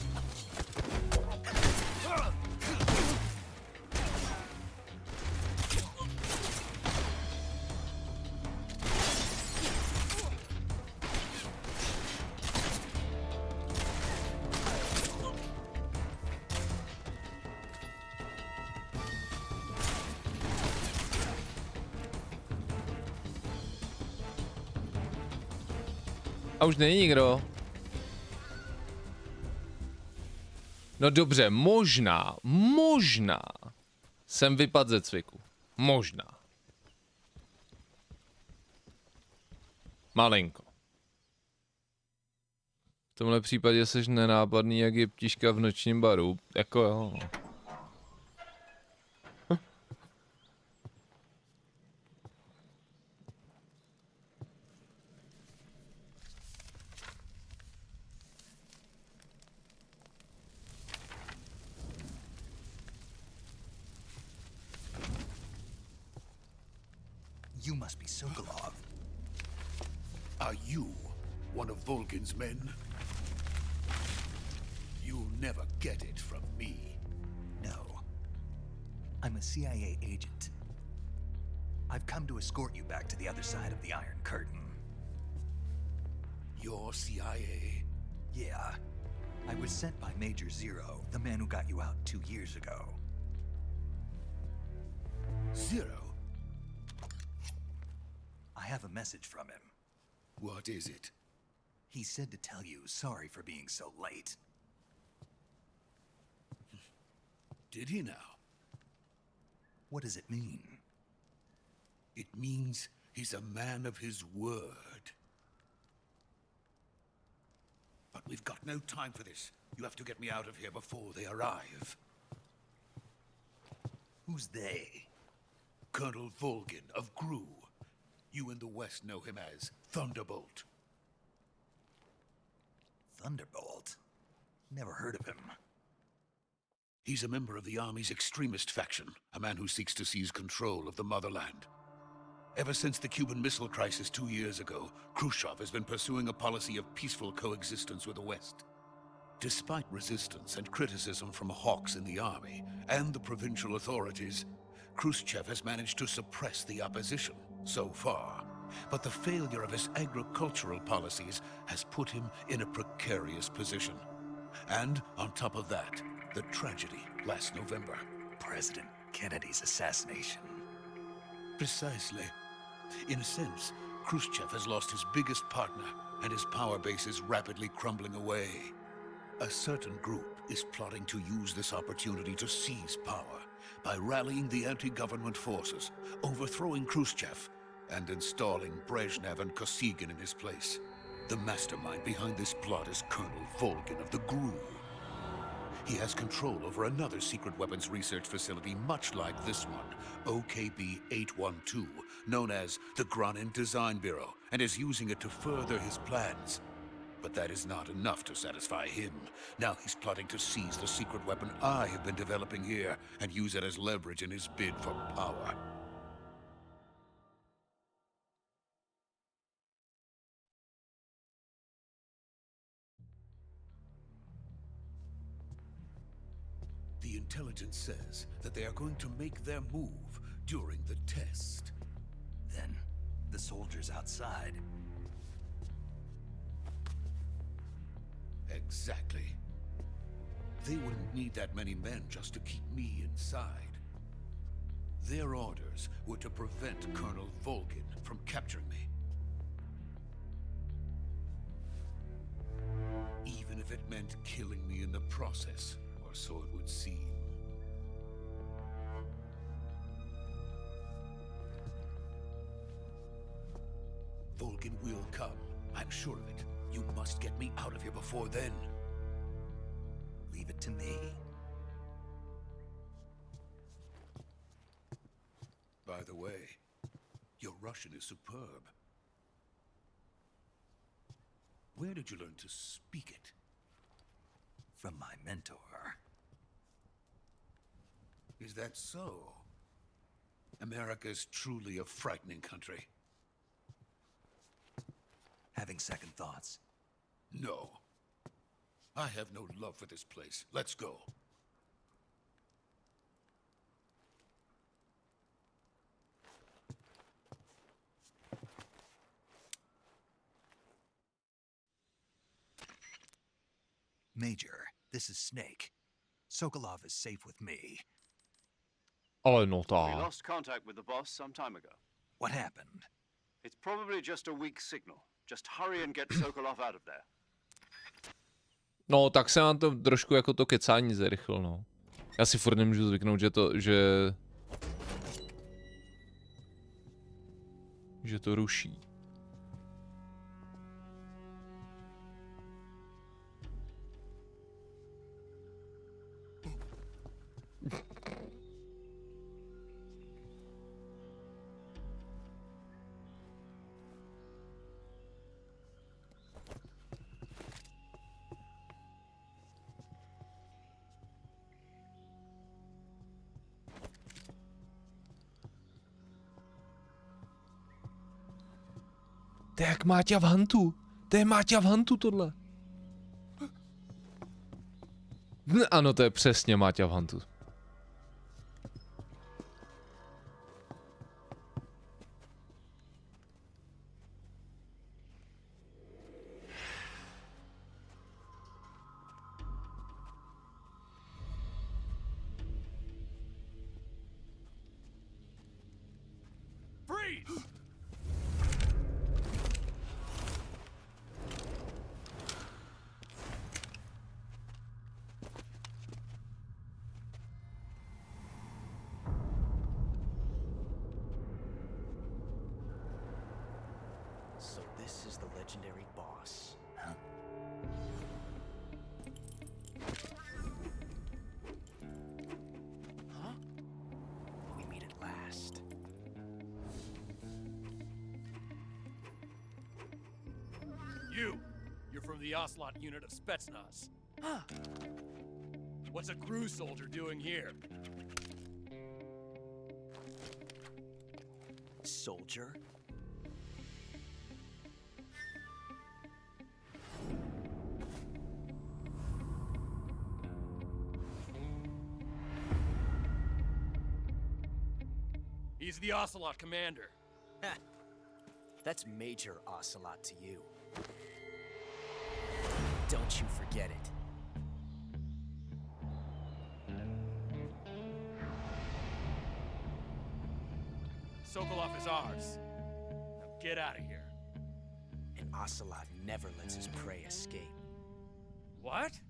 A už není nikdo. No dobře, možná jsem vypadl ze cviku. Možná. Malinko. V tomhle případě jsi nenápadný jak je ptiška v nočním baru. Jako jo. You must be Sokolov. Are you one of Volgin's men? You'll never get it from me. No. I'm a CIA agent. I've come to escort you back to the other side of the Iron Curtain. You're CIA? Yeah. I was sent by Major Zero, the man who got you out 2 years ago. Zero? I have a message from him. What is it? He said to tell you sorry for being so late. Did he now? What does it mean? It means he's a man of his word. But we've got no time for this. You have to get me out of here before they arrive. Who's they? Colonel Volgin of Gru. You in the West know him as Thunderbolt. Thunderbolt? Never heard of him. He's a member of the Army's extremist faction, a man who seeks to seize control of the motherland. Ever since the Cuban Missile Crisis 2 years ago, Khrushchev has been pursuing a policy of peaceful coexistence with the West. Despite resistance and criticism from hawks in the army and the provincial authorities, Khrushchev has managed to suppress the opposition so far. But the failure of his agricultural policies has put him in a precarious position. And on top of that, the tragedy last November. President Kennedy's assassination. Precisely. In a sense, Khrushchev has lost his biggest partner, and his power base is rapidly crumbling away. A certain group is plotting to use this opportunity to seize power by rallying the anti-government forces, overthrowing Khrushchev, and installing Brezhnev and Kosygin in his place. The mastermind behind this plot is Colonel Volgin of the GRU. He has control over another secret weapons research facility much like this one, OKB-812, known as the Granin Design Bureau, and is using it to further his plans. But that is not enough to satisfy him. Now he's plotting to seize the secret weapon I have been developing here and use it as leverage in his bid for power. The intelligence says that they are going to make their move during the test. Then, the soldiers outside. Exactly. They wouldn't need that many men just to keep me inside. Their orders were to prevent Colonel Volgin from capturing me. Even if it meant killing me in the process, or so it would seem. Volgin will come, I'm sure of it. You must get me out of here before then. Leave it to me. By the way, your Russian is superb. Where did you learn to speak it? From my mentor. Is that so? America's truly a frightening country. Having second thoughts. No. I have no love for this place. Let's go. Major, this is Snake. Sokolov is safe with me. Ale no We tak. lost contact with the boss some time ago. What happened? It's probably just a weak signal. Just hurry and get Sokolov out of there. No, tak se nám to trošku jako to kecání zrychl, no. Já si furt nemůžu zvyknout, že to ruší. To je jak Máťa v Huntu. To je Máťa v Huntu tohle. Ano, to je přesně Máťa v Huntu. Freeze! So this is the legendary boss. Huh? Huh? We meet at last. You're from the Ocelot unit of Spetsnaz. Huh. What's a crew soldier doing here? Soldier? He's the Ocelot commander. Ha! That's Major Ocelot to you. Don't you forget it. Sokolov is ours. Now get out of here. And Ocelot never lets his prey escape. What?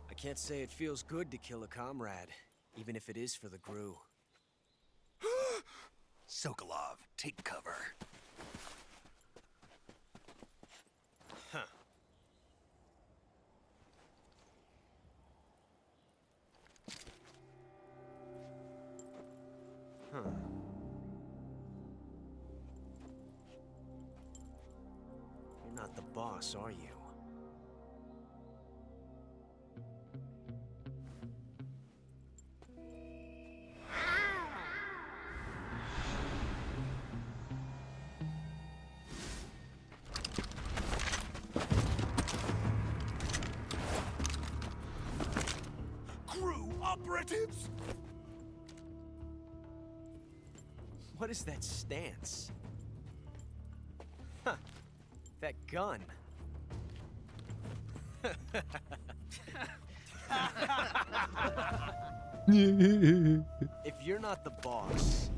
I can't say it feels good to kill a comrade, even if it is for the Gru. Sokolov, take cover. Huh. Huh. You're not the boss, are you? Crew operatives? What is that stance? Huh. That gun. If you're not the boss,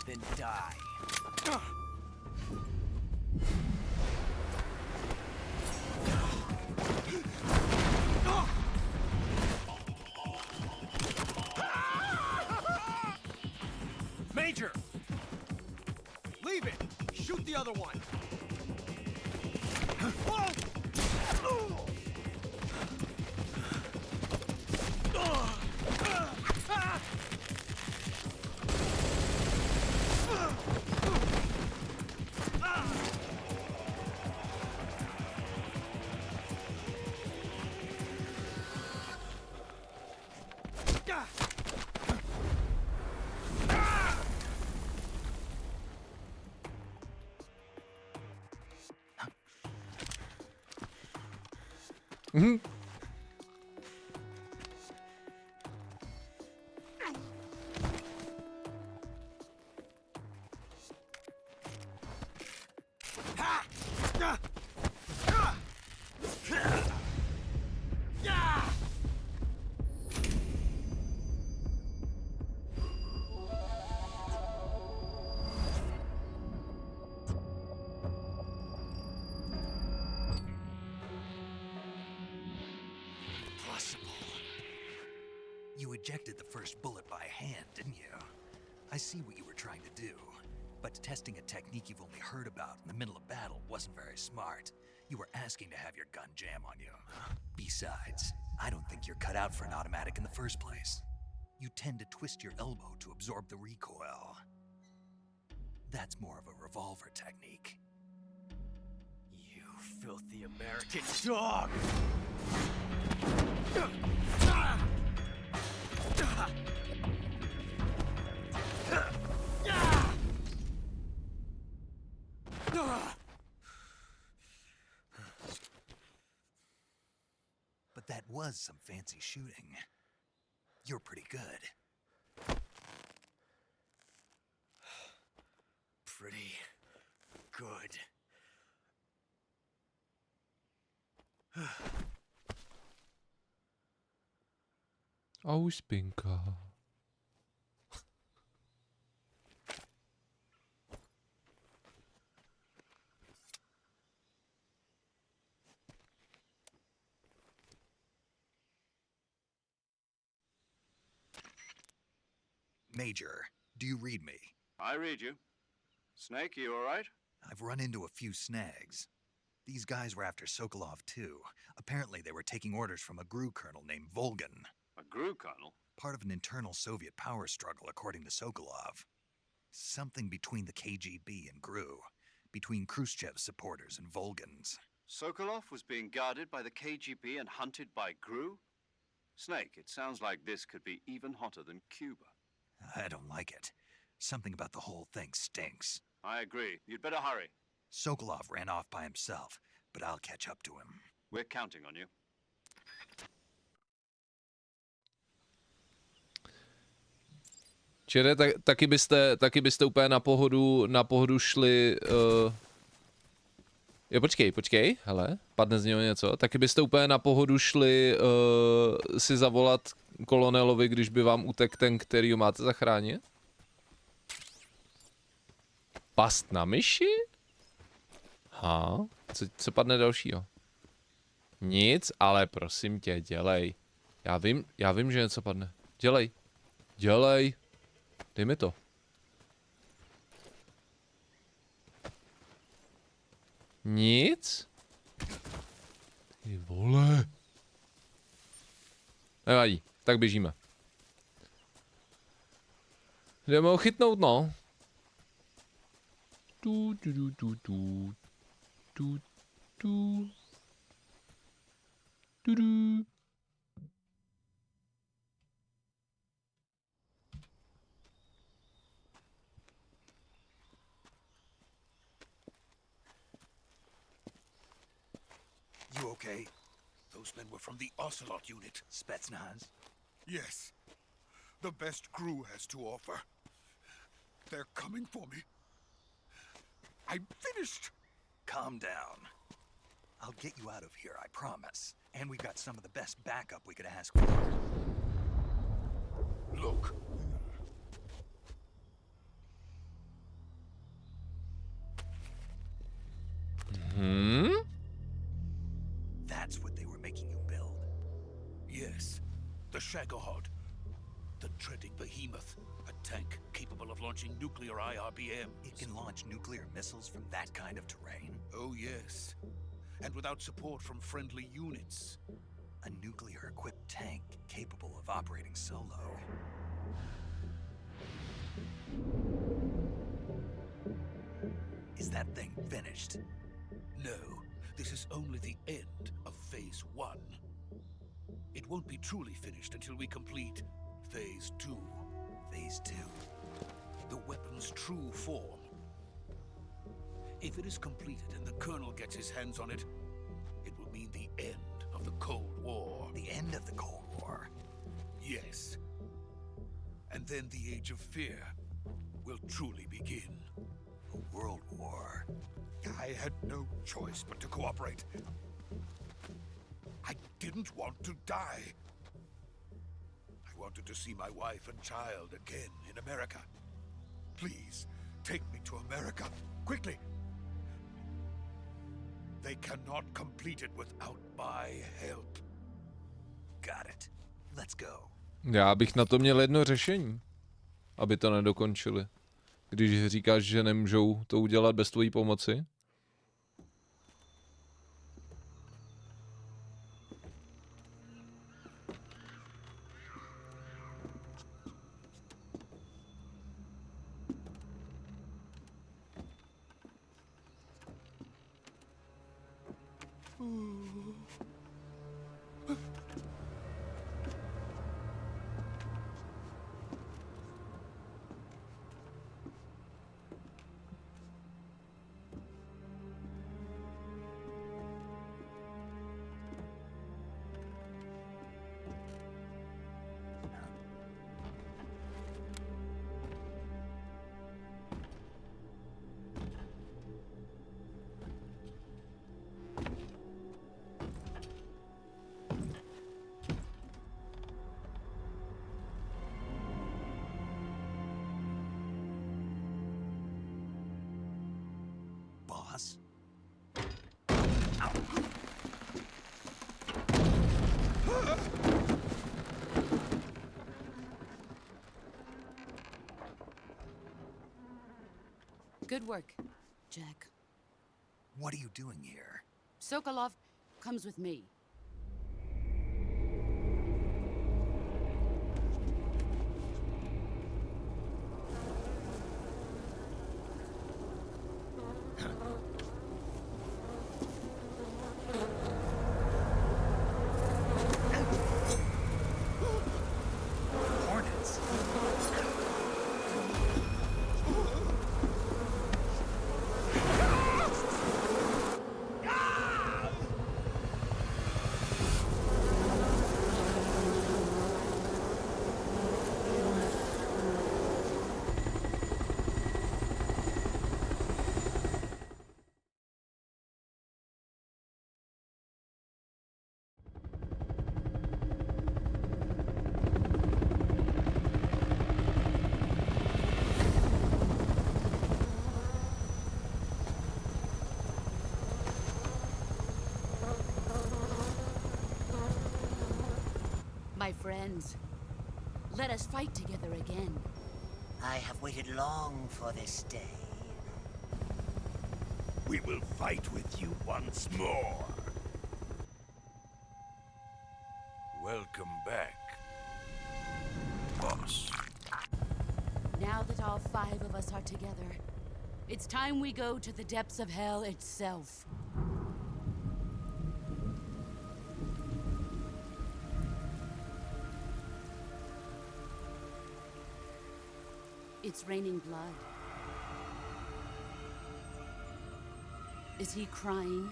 then die. Major! Leave it! Shoot the other one! You ejected the first bullet by hand, didn't you? I see what you were trying to do. But testing a technique you've only heard about in the middle of battle wasn't very smart. You were asking to have your gun jam on you. Besides, I don't think you're cut out for an automatic in the first place. You tend to twist your elbow to absorb the recoil. That's more of a revolver technique. You filthy American dog! But that was some fancy shooting. You're pretty good. Pretty good. Auspinka. Major, do you read me? I read you. Snake, you all right? I've run into a few snags. These guys were after Sokolov too. Apparently they were taking orders from a GRU colonel named Volgan. A GRU colonel? Part of an internal Soviet power struggle, according to Sokolov. Something between the KGB and GRU. Between Khrushchev's supporters and Volgan's. Sokolov was being guarded by the KGB and hunted by GRU? Snake, it sounds like this could be even hotter than Cuba. I don't like it. Something about the whole thing stinks. I agree. You'd better hurry. Sokolov ran off by himself, but I'll catch up to him. We're counting on you. Čere, taky byste úplně na pohodu šli... Jo, počkej, hele, padne z něho něco. Taky byste úplně na pohodu šli si zavolat kolonelovi, když by vám utek ten, kterýho máte zachránit? Past na myši? Co padne dalšího? Nic, ale prosím tě, dělej. Já vím, že něco padne. Dělej. Dej mi to. Nic? Ty vole. Nevadí, tak běžíme. Jdeme ho chytnout, no. You okay? Those men were from the Ocelot unit. Spetsnaz? Yes. The best GRU has to offer. They're coming for me. I'm finished. Calm down. I'll get you out of here, I promise. And we've got some of the best backup we could ask for. Look. That's what they were making you build? Yes. The Shagohod. The dreaded behemoth. A tank capable of launching nuclear IRBMs. It can launch nuclear missiles from that kind of terrain? Oh, yes. And without support from friendly units. A nuclear-equipped tank capable of operating solo. Is that thing finished? No. This is only the end of Phase 1. It won't be truly finished until we complete Phase 2. Phase 2? The weapon's true form. If it is completed and the Colonel gets his hands on it, it will mean the end of the Cold War. The end of the Cold War? Yes. And then the Age of Fear will truly begin. A world war? I had no choice but to cooperate. I didn't want to die. I wanted to see my wife and child again in America. Please, take me to America, quickly. They cannot complete it without my help. Got it. Let's go. Já bych na to měl jedno řešení, aby to nedokončili. Když říkáš, že nemůžou to udělat bez tvojí pomoci. Boss? Good work, Jack. What are you doing here? Sokolov comes with me. Hornets? My friends, let us fight together again. I have waited long for this day. We will fight with you once more. Welcome back, boss. Now that all 5 of us are together, it's time we go to the depths of hell itself. It's raining blood. Is he crying?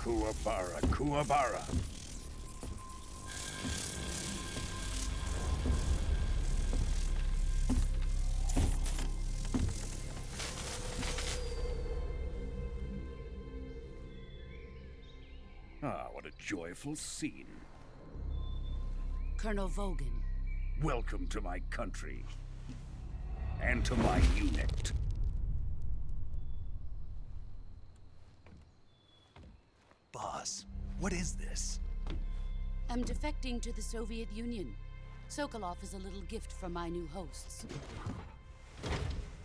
Kuwabara, Kuwabara. Ah, what a joyful scene. Colonel Vogan. Welcome to my country. And to my unit. Boss, what is this? I'm defecting to the Soviet Union. Sokolov is a little gift from my new hosts.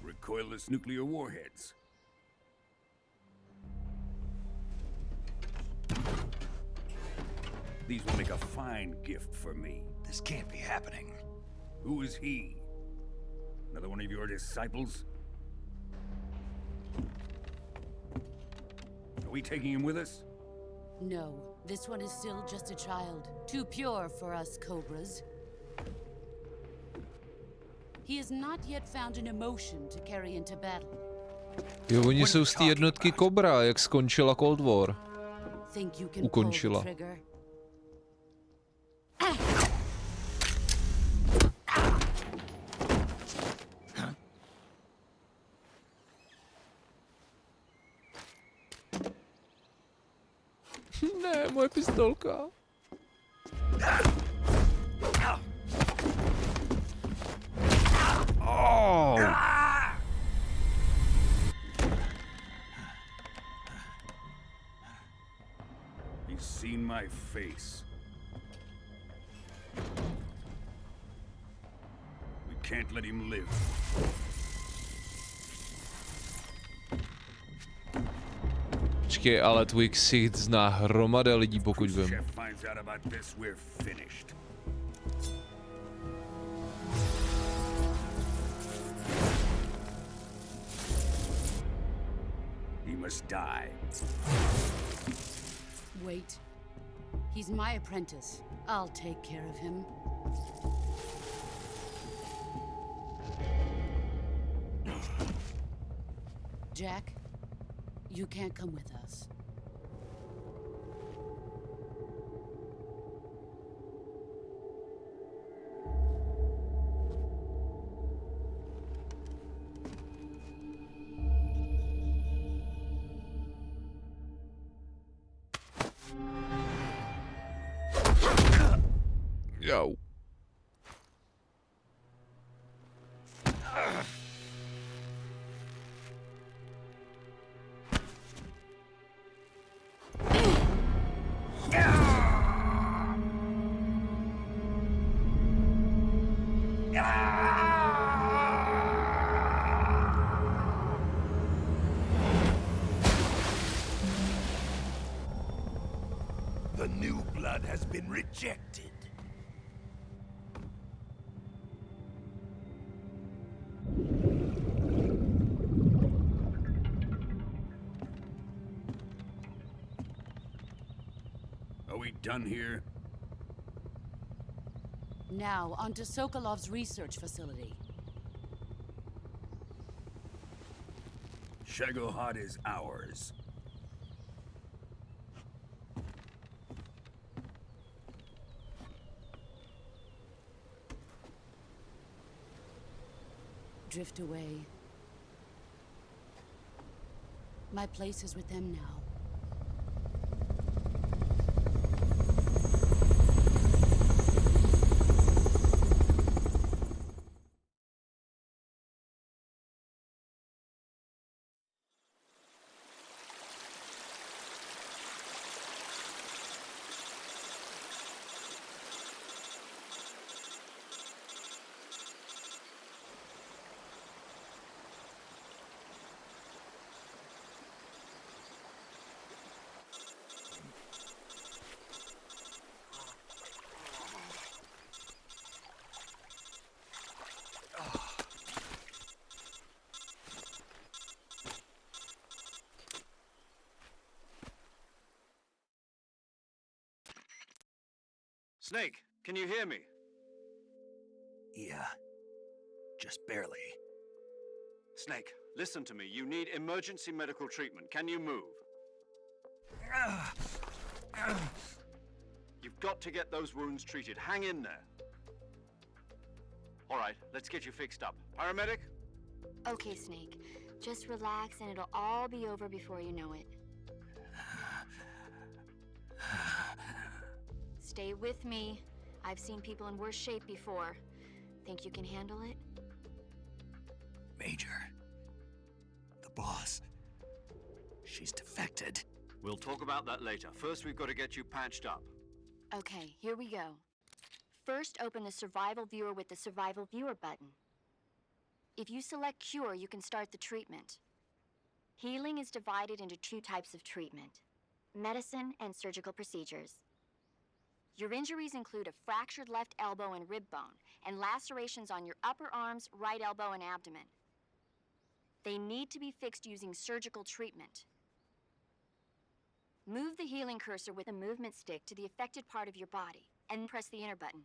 Recoilless nuclear warheads. These will make a fine gift for me. This can't be happening. Who is he? Another one of your disciples? Are we taking him with us? No, this one is still just a child. Too pure for us Cobras. He has not yet found an emotion to carry into battle. Jo, oni jsou z té jednotky Cobra, jak skončila Cold War. Think you can Ukončila. pull the trigger? Ne, moje pistolka. Oh. He's seen my face. We can't let him live. Počkej, ale tvůj ksicht zná hromada lidí, pokud vím. Chef finds out about this, we're finished. He must die. Wait. He's my apprentice. I'll take care of him. Jack, you can't come with us. Yo. The new blood has been rejected. Are we done here? Now, onto Sokolov's research facility. Shagohod is ours. Drift away. My place is with them now. Snake, can you hear me? Yeah. Just barely. Snake, listen to me. You need emergency medical treatment. Can you move? You've got to get those wounds treated. Hang in there. All right, let's get you fixed up. Paramedic? Okay, Snake. Just relax and it'll all be over before you know it. Stay with me. I've seen people in worse shape before. Think you can handle it? Major. The boss. She's defected. We'll talk about that later. First, we've got to get you patched up. Okay, here we go. First, open the Survival Viewer with the Survival Viewer button. If you select Cure, you can start the treatment. Healing is divided into two types of treatment: medicine and surgical procedures. Your injuries include a fractured left elbow and rib bone, and lacerations on your upper arms, right elbow, and abdomen. They need to be fixed using surgical treatment. Move the healing cursor with a movement stick to the affected part of your body, and press the enter button.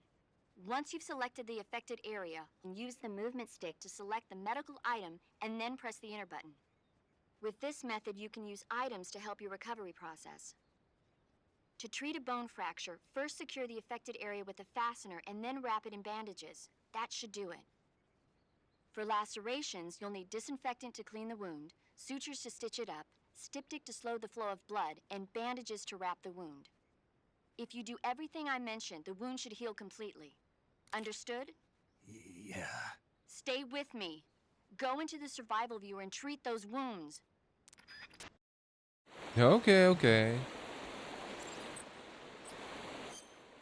Once you've selected the affected area, use the movement stick to select the medical item, and then press the enter button. With this method, you can use items to help your recovery process. To treat a bone fracture, first secure the affected area with a fastener and then wrap it in bandages. That should do it. For lacerations, you'll need disinfectant to clean the wound, sutures to stitch it up, styptic to slow the flow of blood, and bandages to wrap the wound. If you do everything I mentioned, the wound should heal completely. Understood? Yeah. Stay with me. Go into the survival viewer and treat those wounds. OK.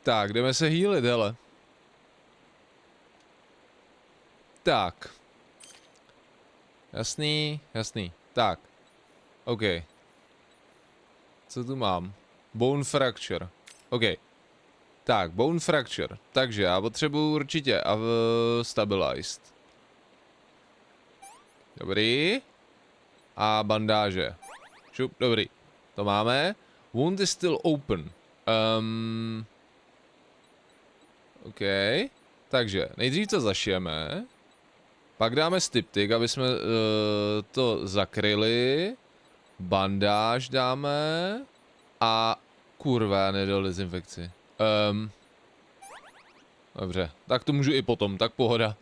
Tak, jdeme se healit, hele. Tak. Jasný. Tak. OK. Co tu mám? Bone fracture. OK. Tak, bone fracture. Takže já potřebuji určitě stabilized. Dobrý. A bandáže. Šup, dobrý. To máme. Wound is still open. OK. Takže nejdřív to zašijeme. Pak dáme styptik, aby jsme to zakryli. Bandáž dáme. A kurva, já nedal dezinfekci. Dobře, tak to můžu i potom, tak pohoda.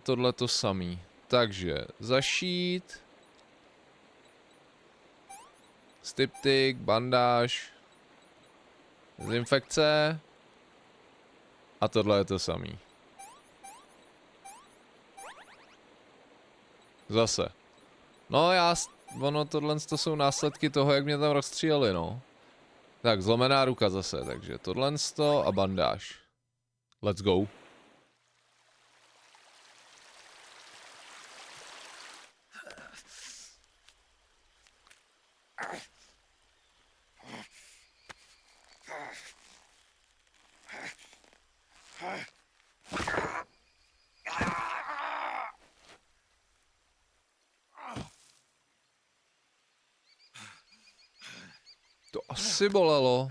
Tohle to samý. Takže zašít. Styptik, bandáž. Dezinfekce. A tohle je to samý. Zase. No ono tohle to jsou následky toho, jak mě tam rozstříleli, no. Tak, zlomená ruka zase, takže tohle a bandáž. Let's go. To asi bolelo.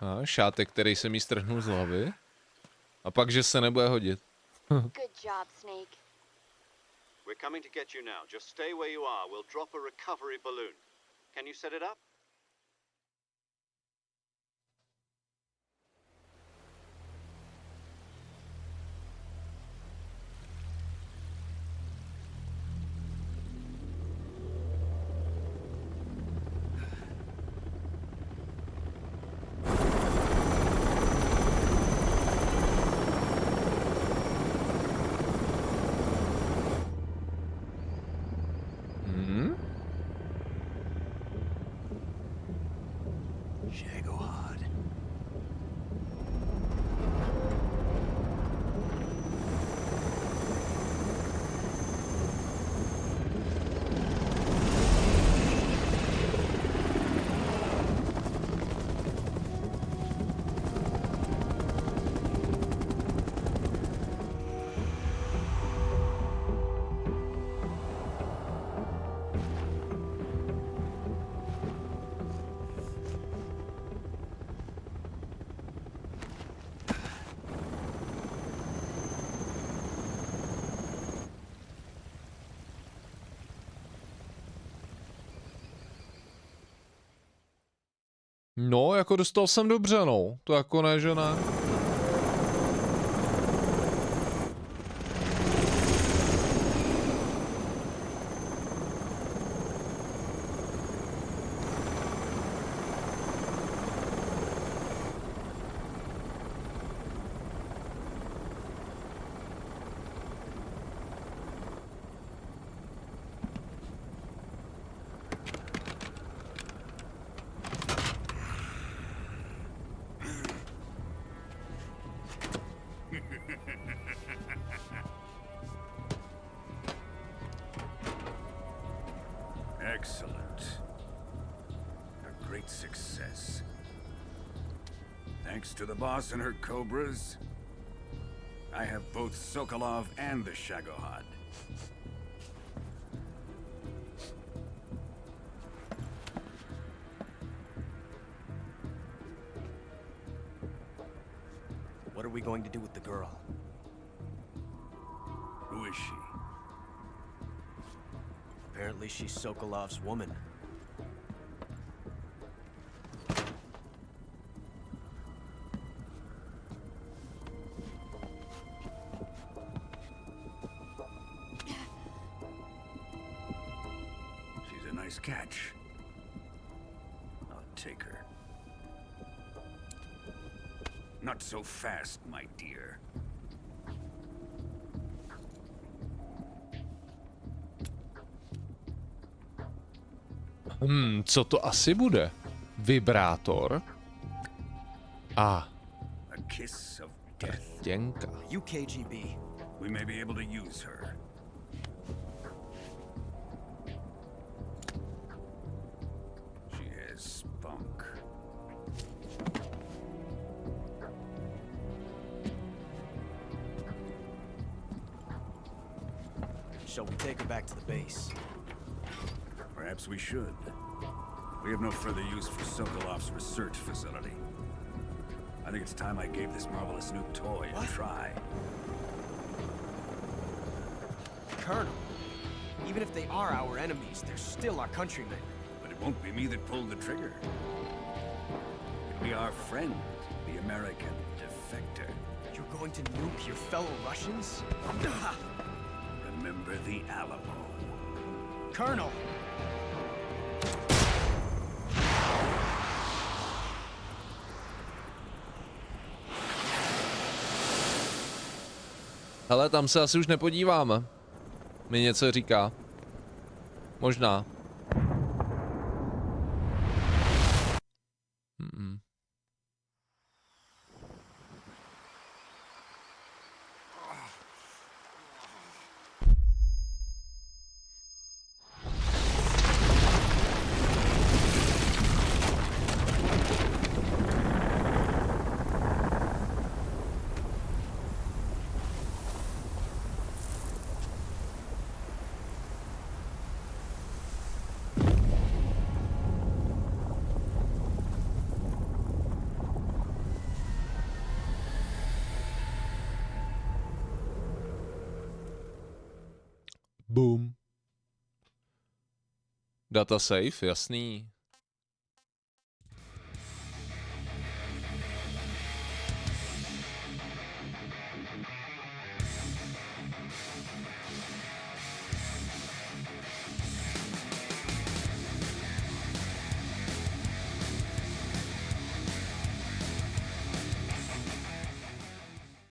A šátek, který se mi strhnul z hlavy. A pak, že se nebude hodit. Good job, Snake. We're coming to get you now. Just stay where you are. We'll drop a recovery balloon. Can you set it up? No, jako dostal jsem dobře, no. To jako ne, že ne. Excellent. A great success. Thanks to the boss and her cobras, I have both Sokolov and the Shagohod. What are we going to do with the girl? Who is she? Apparently she's Sokolov's woman. She's a nice catch. I'll take her. Not so fast, my dear. Co to asi bude? Vibrátor. A. A kiss of death. Děnka. UKGB. We may be able to use her. She has spunk. Shall we take her back to the base? Perhaps we should. We have no further use for Sokolov's research facility. I think it's time I gave this marvelous new toy a try. Colonel, even if they are our enemies, they're still our countrymen. But it won't be me that pulled the trigger. It'll be our friend, the American defector. You're going to nuke your fellow Russians? Remember the Alamo. Colonel! Hele, tam se asi už nepodíváme. Mi něco říká. Možná. Boom. Data safe, jasný.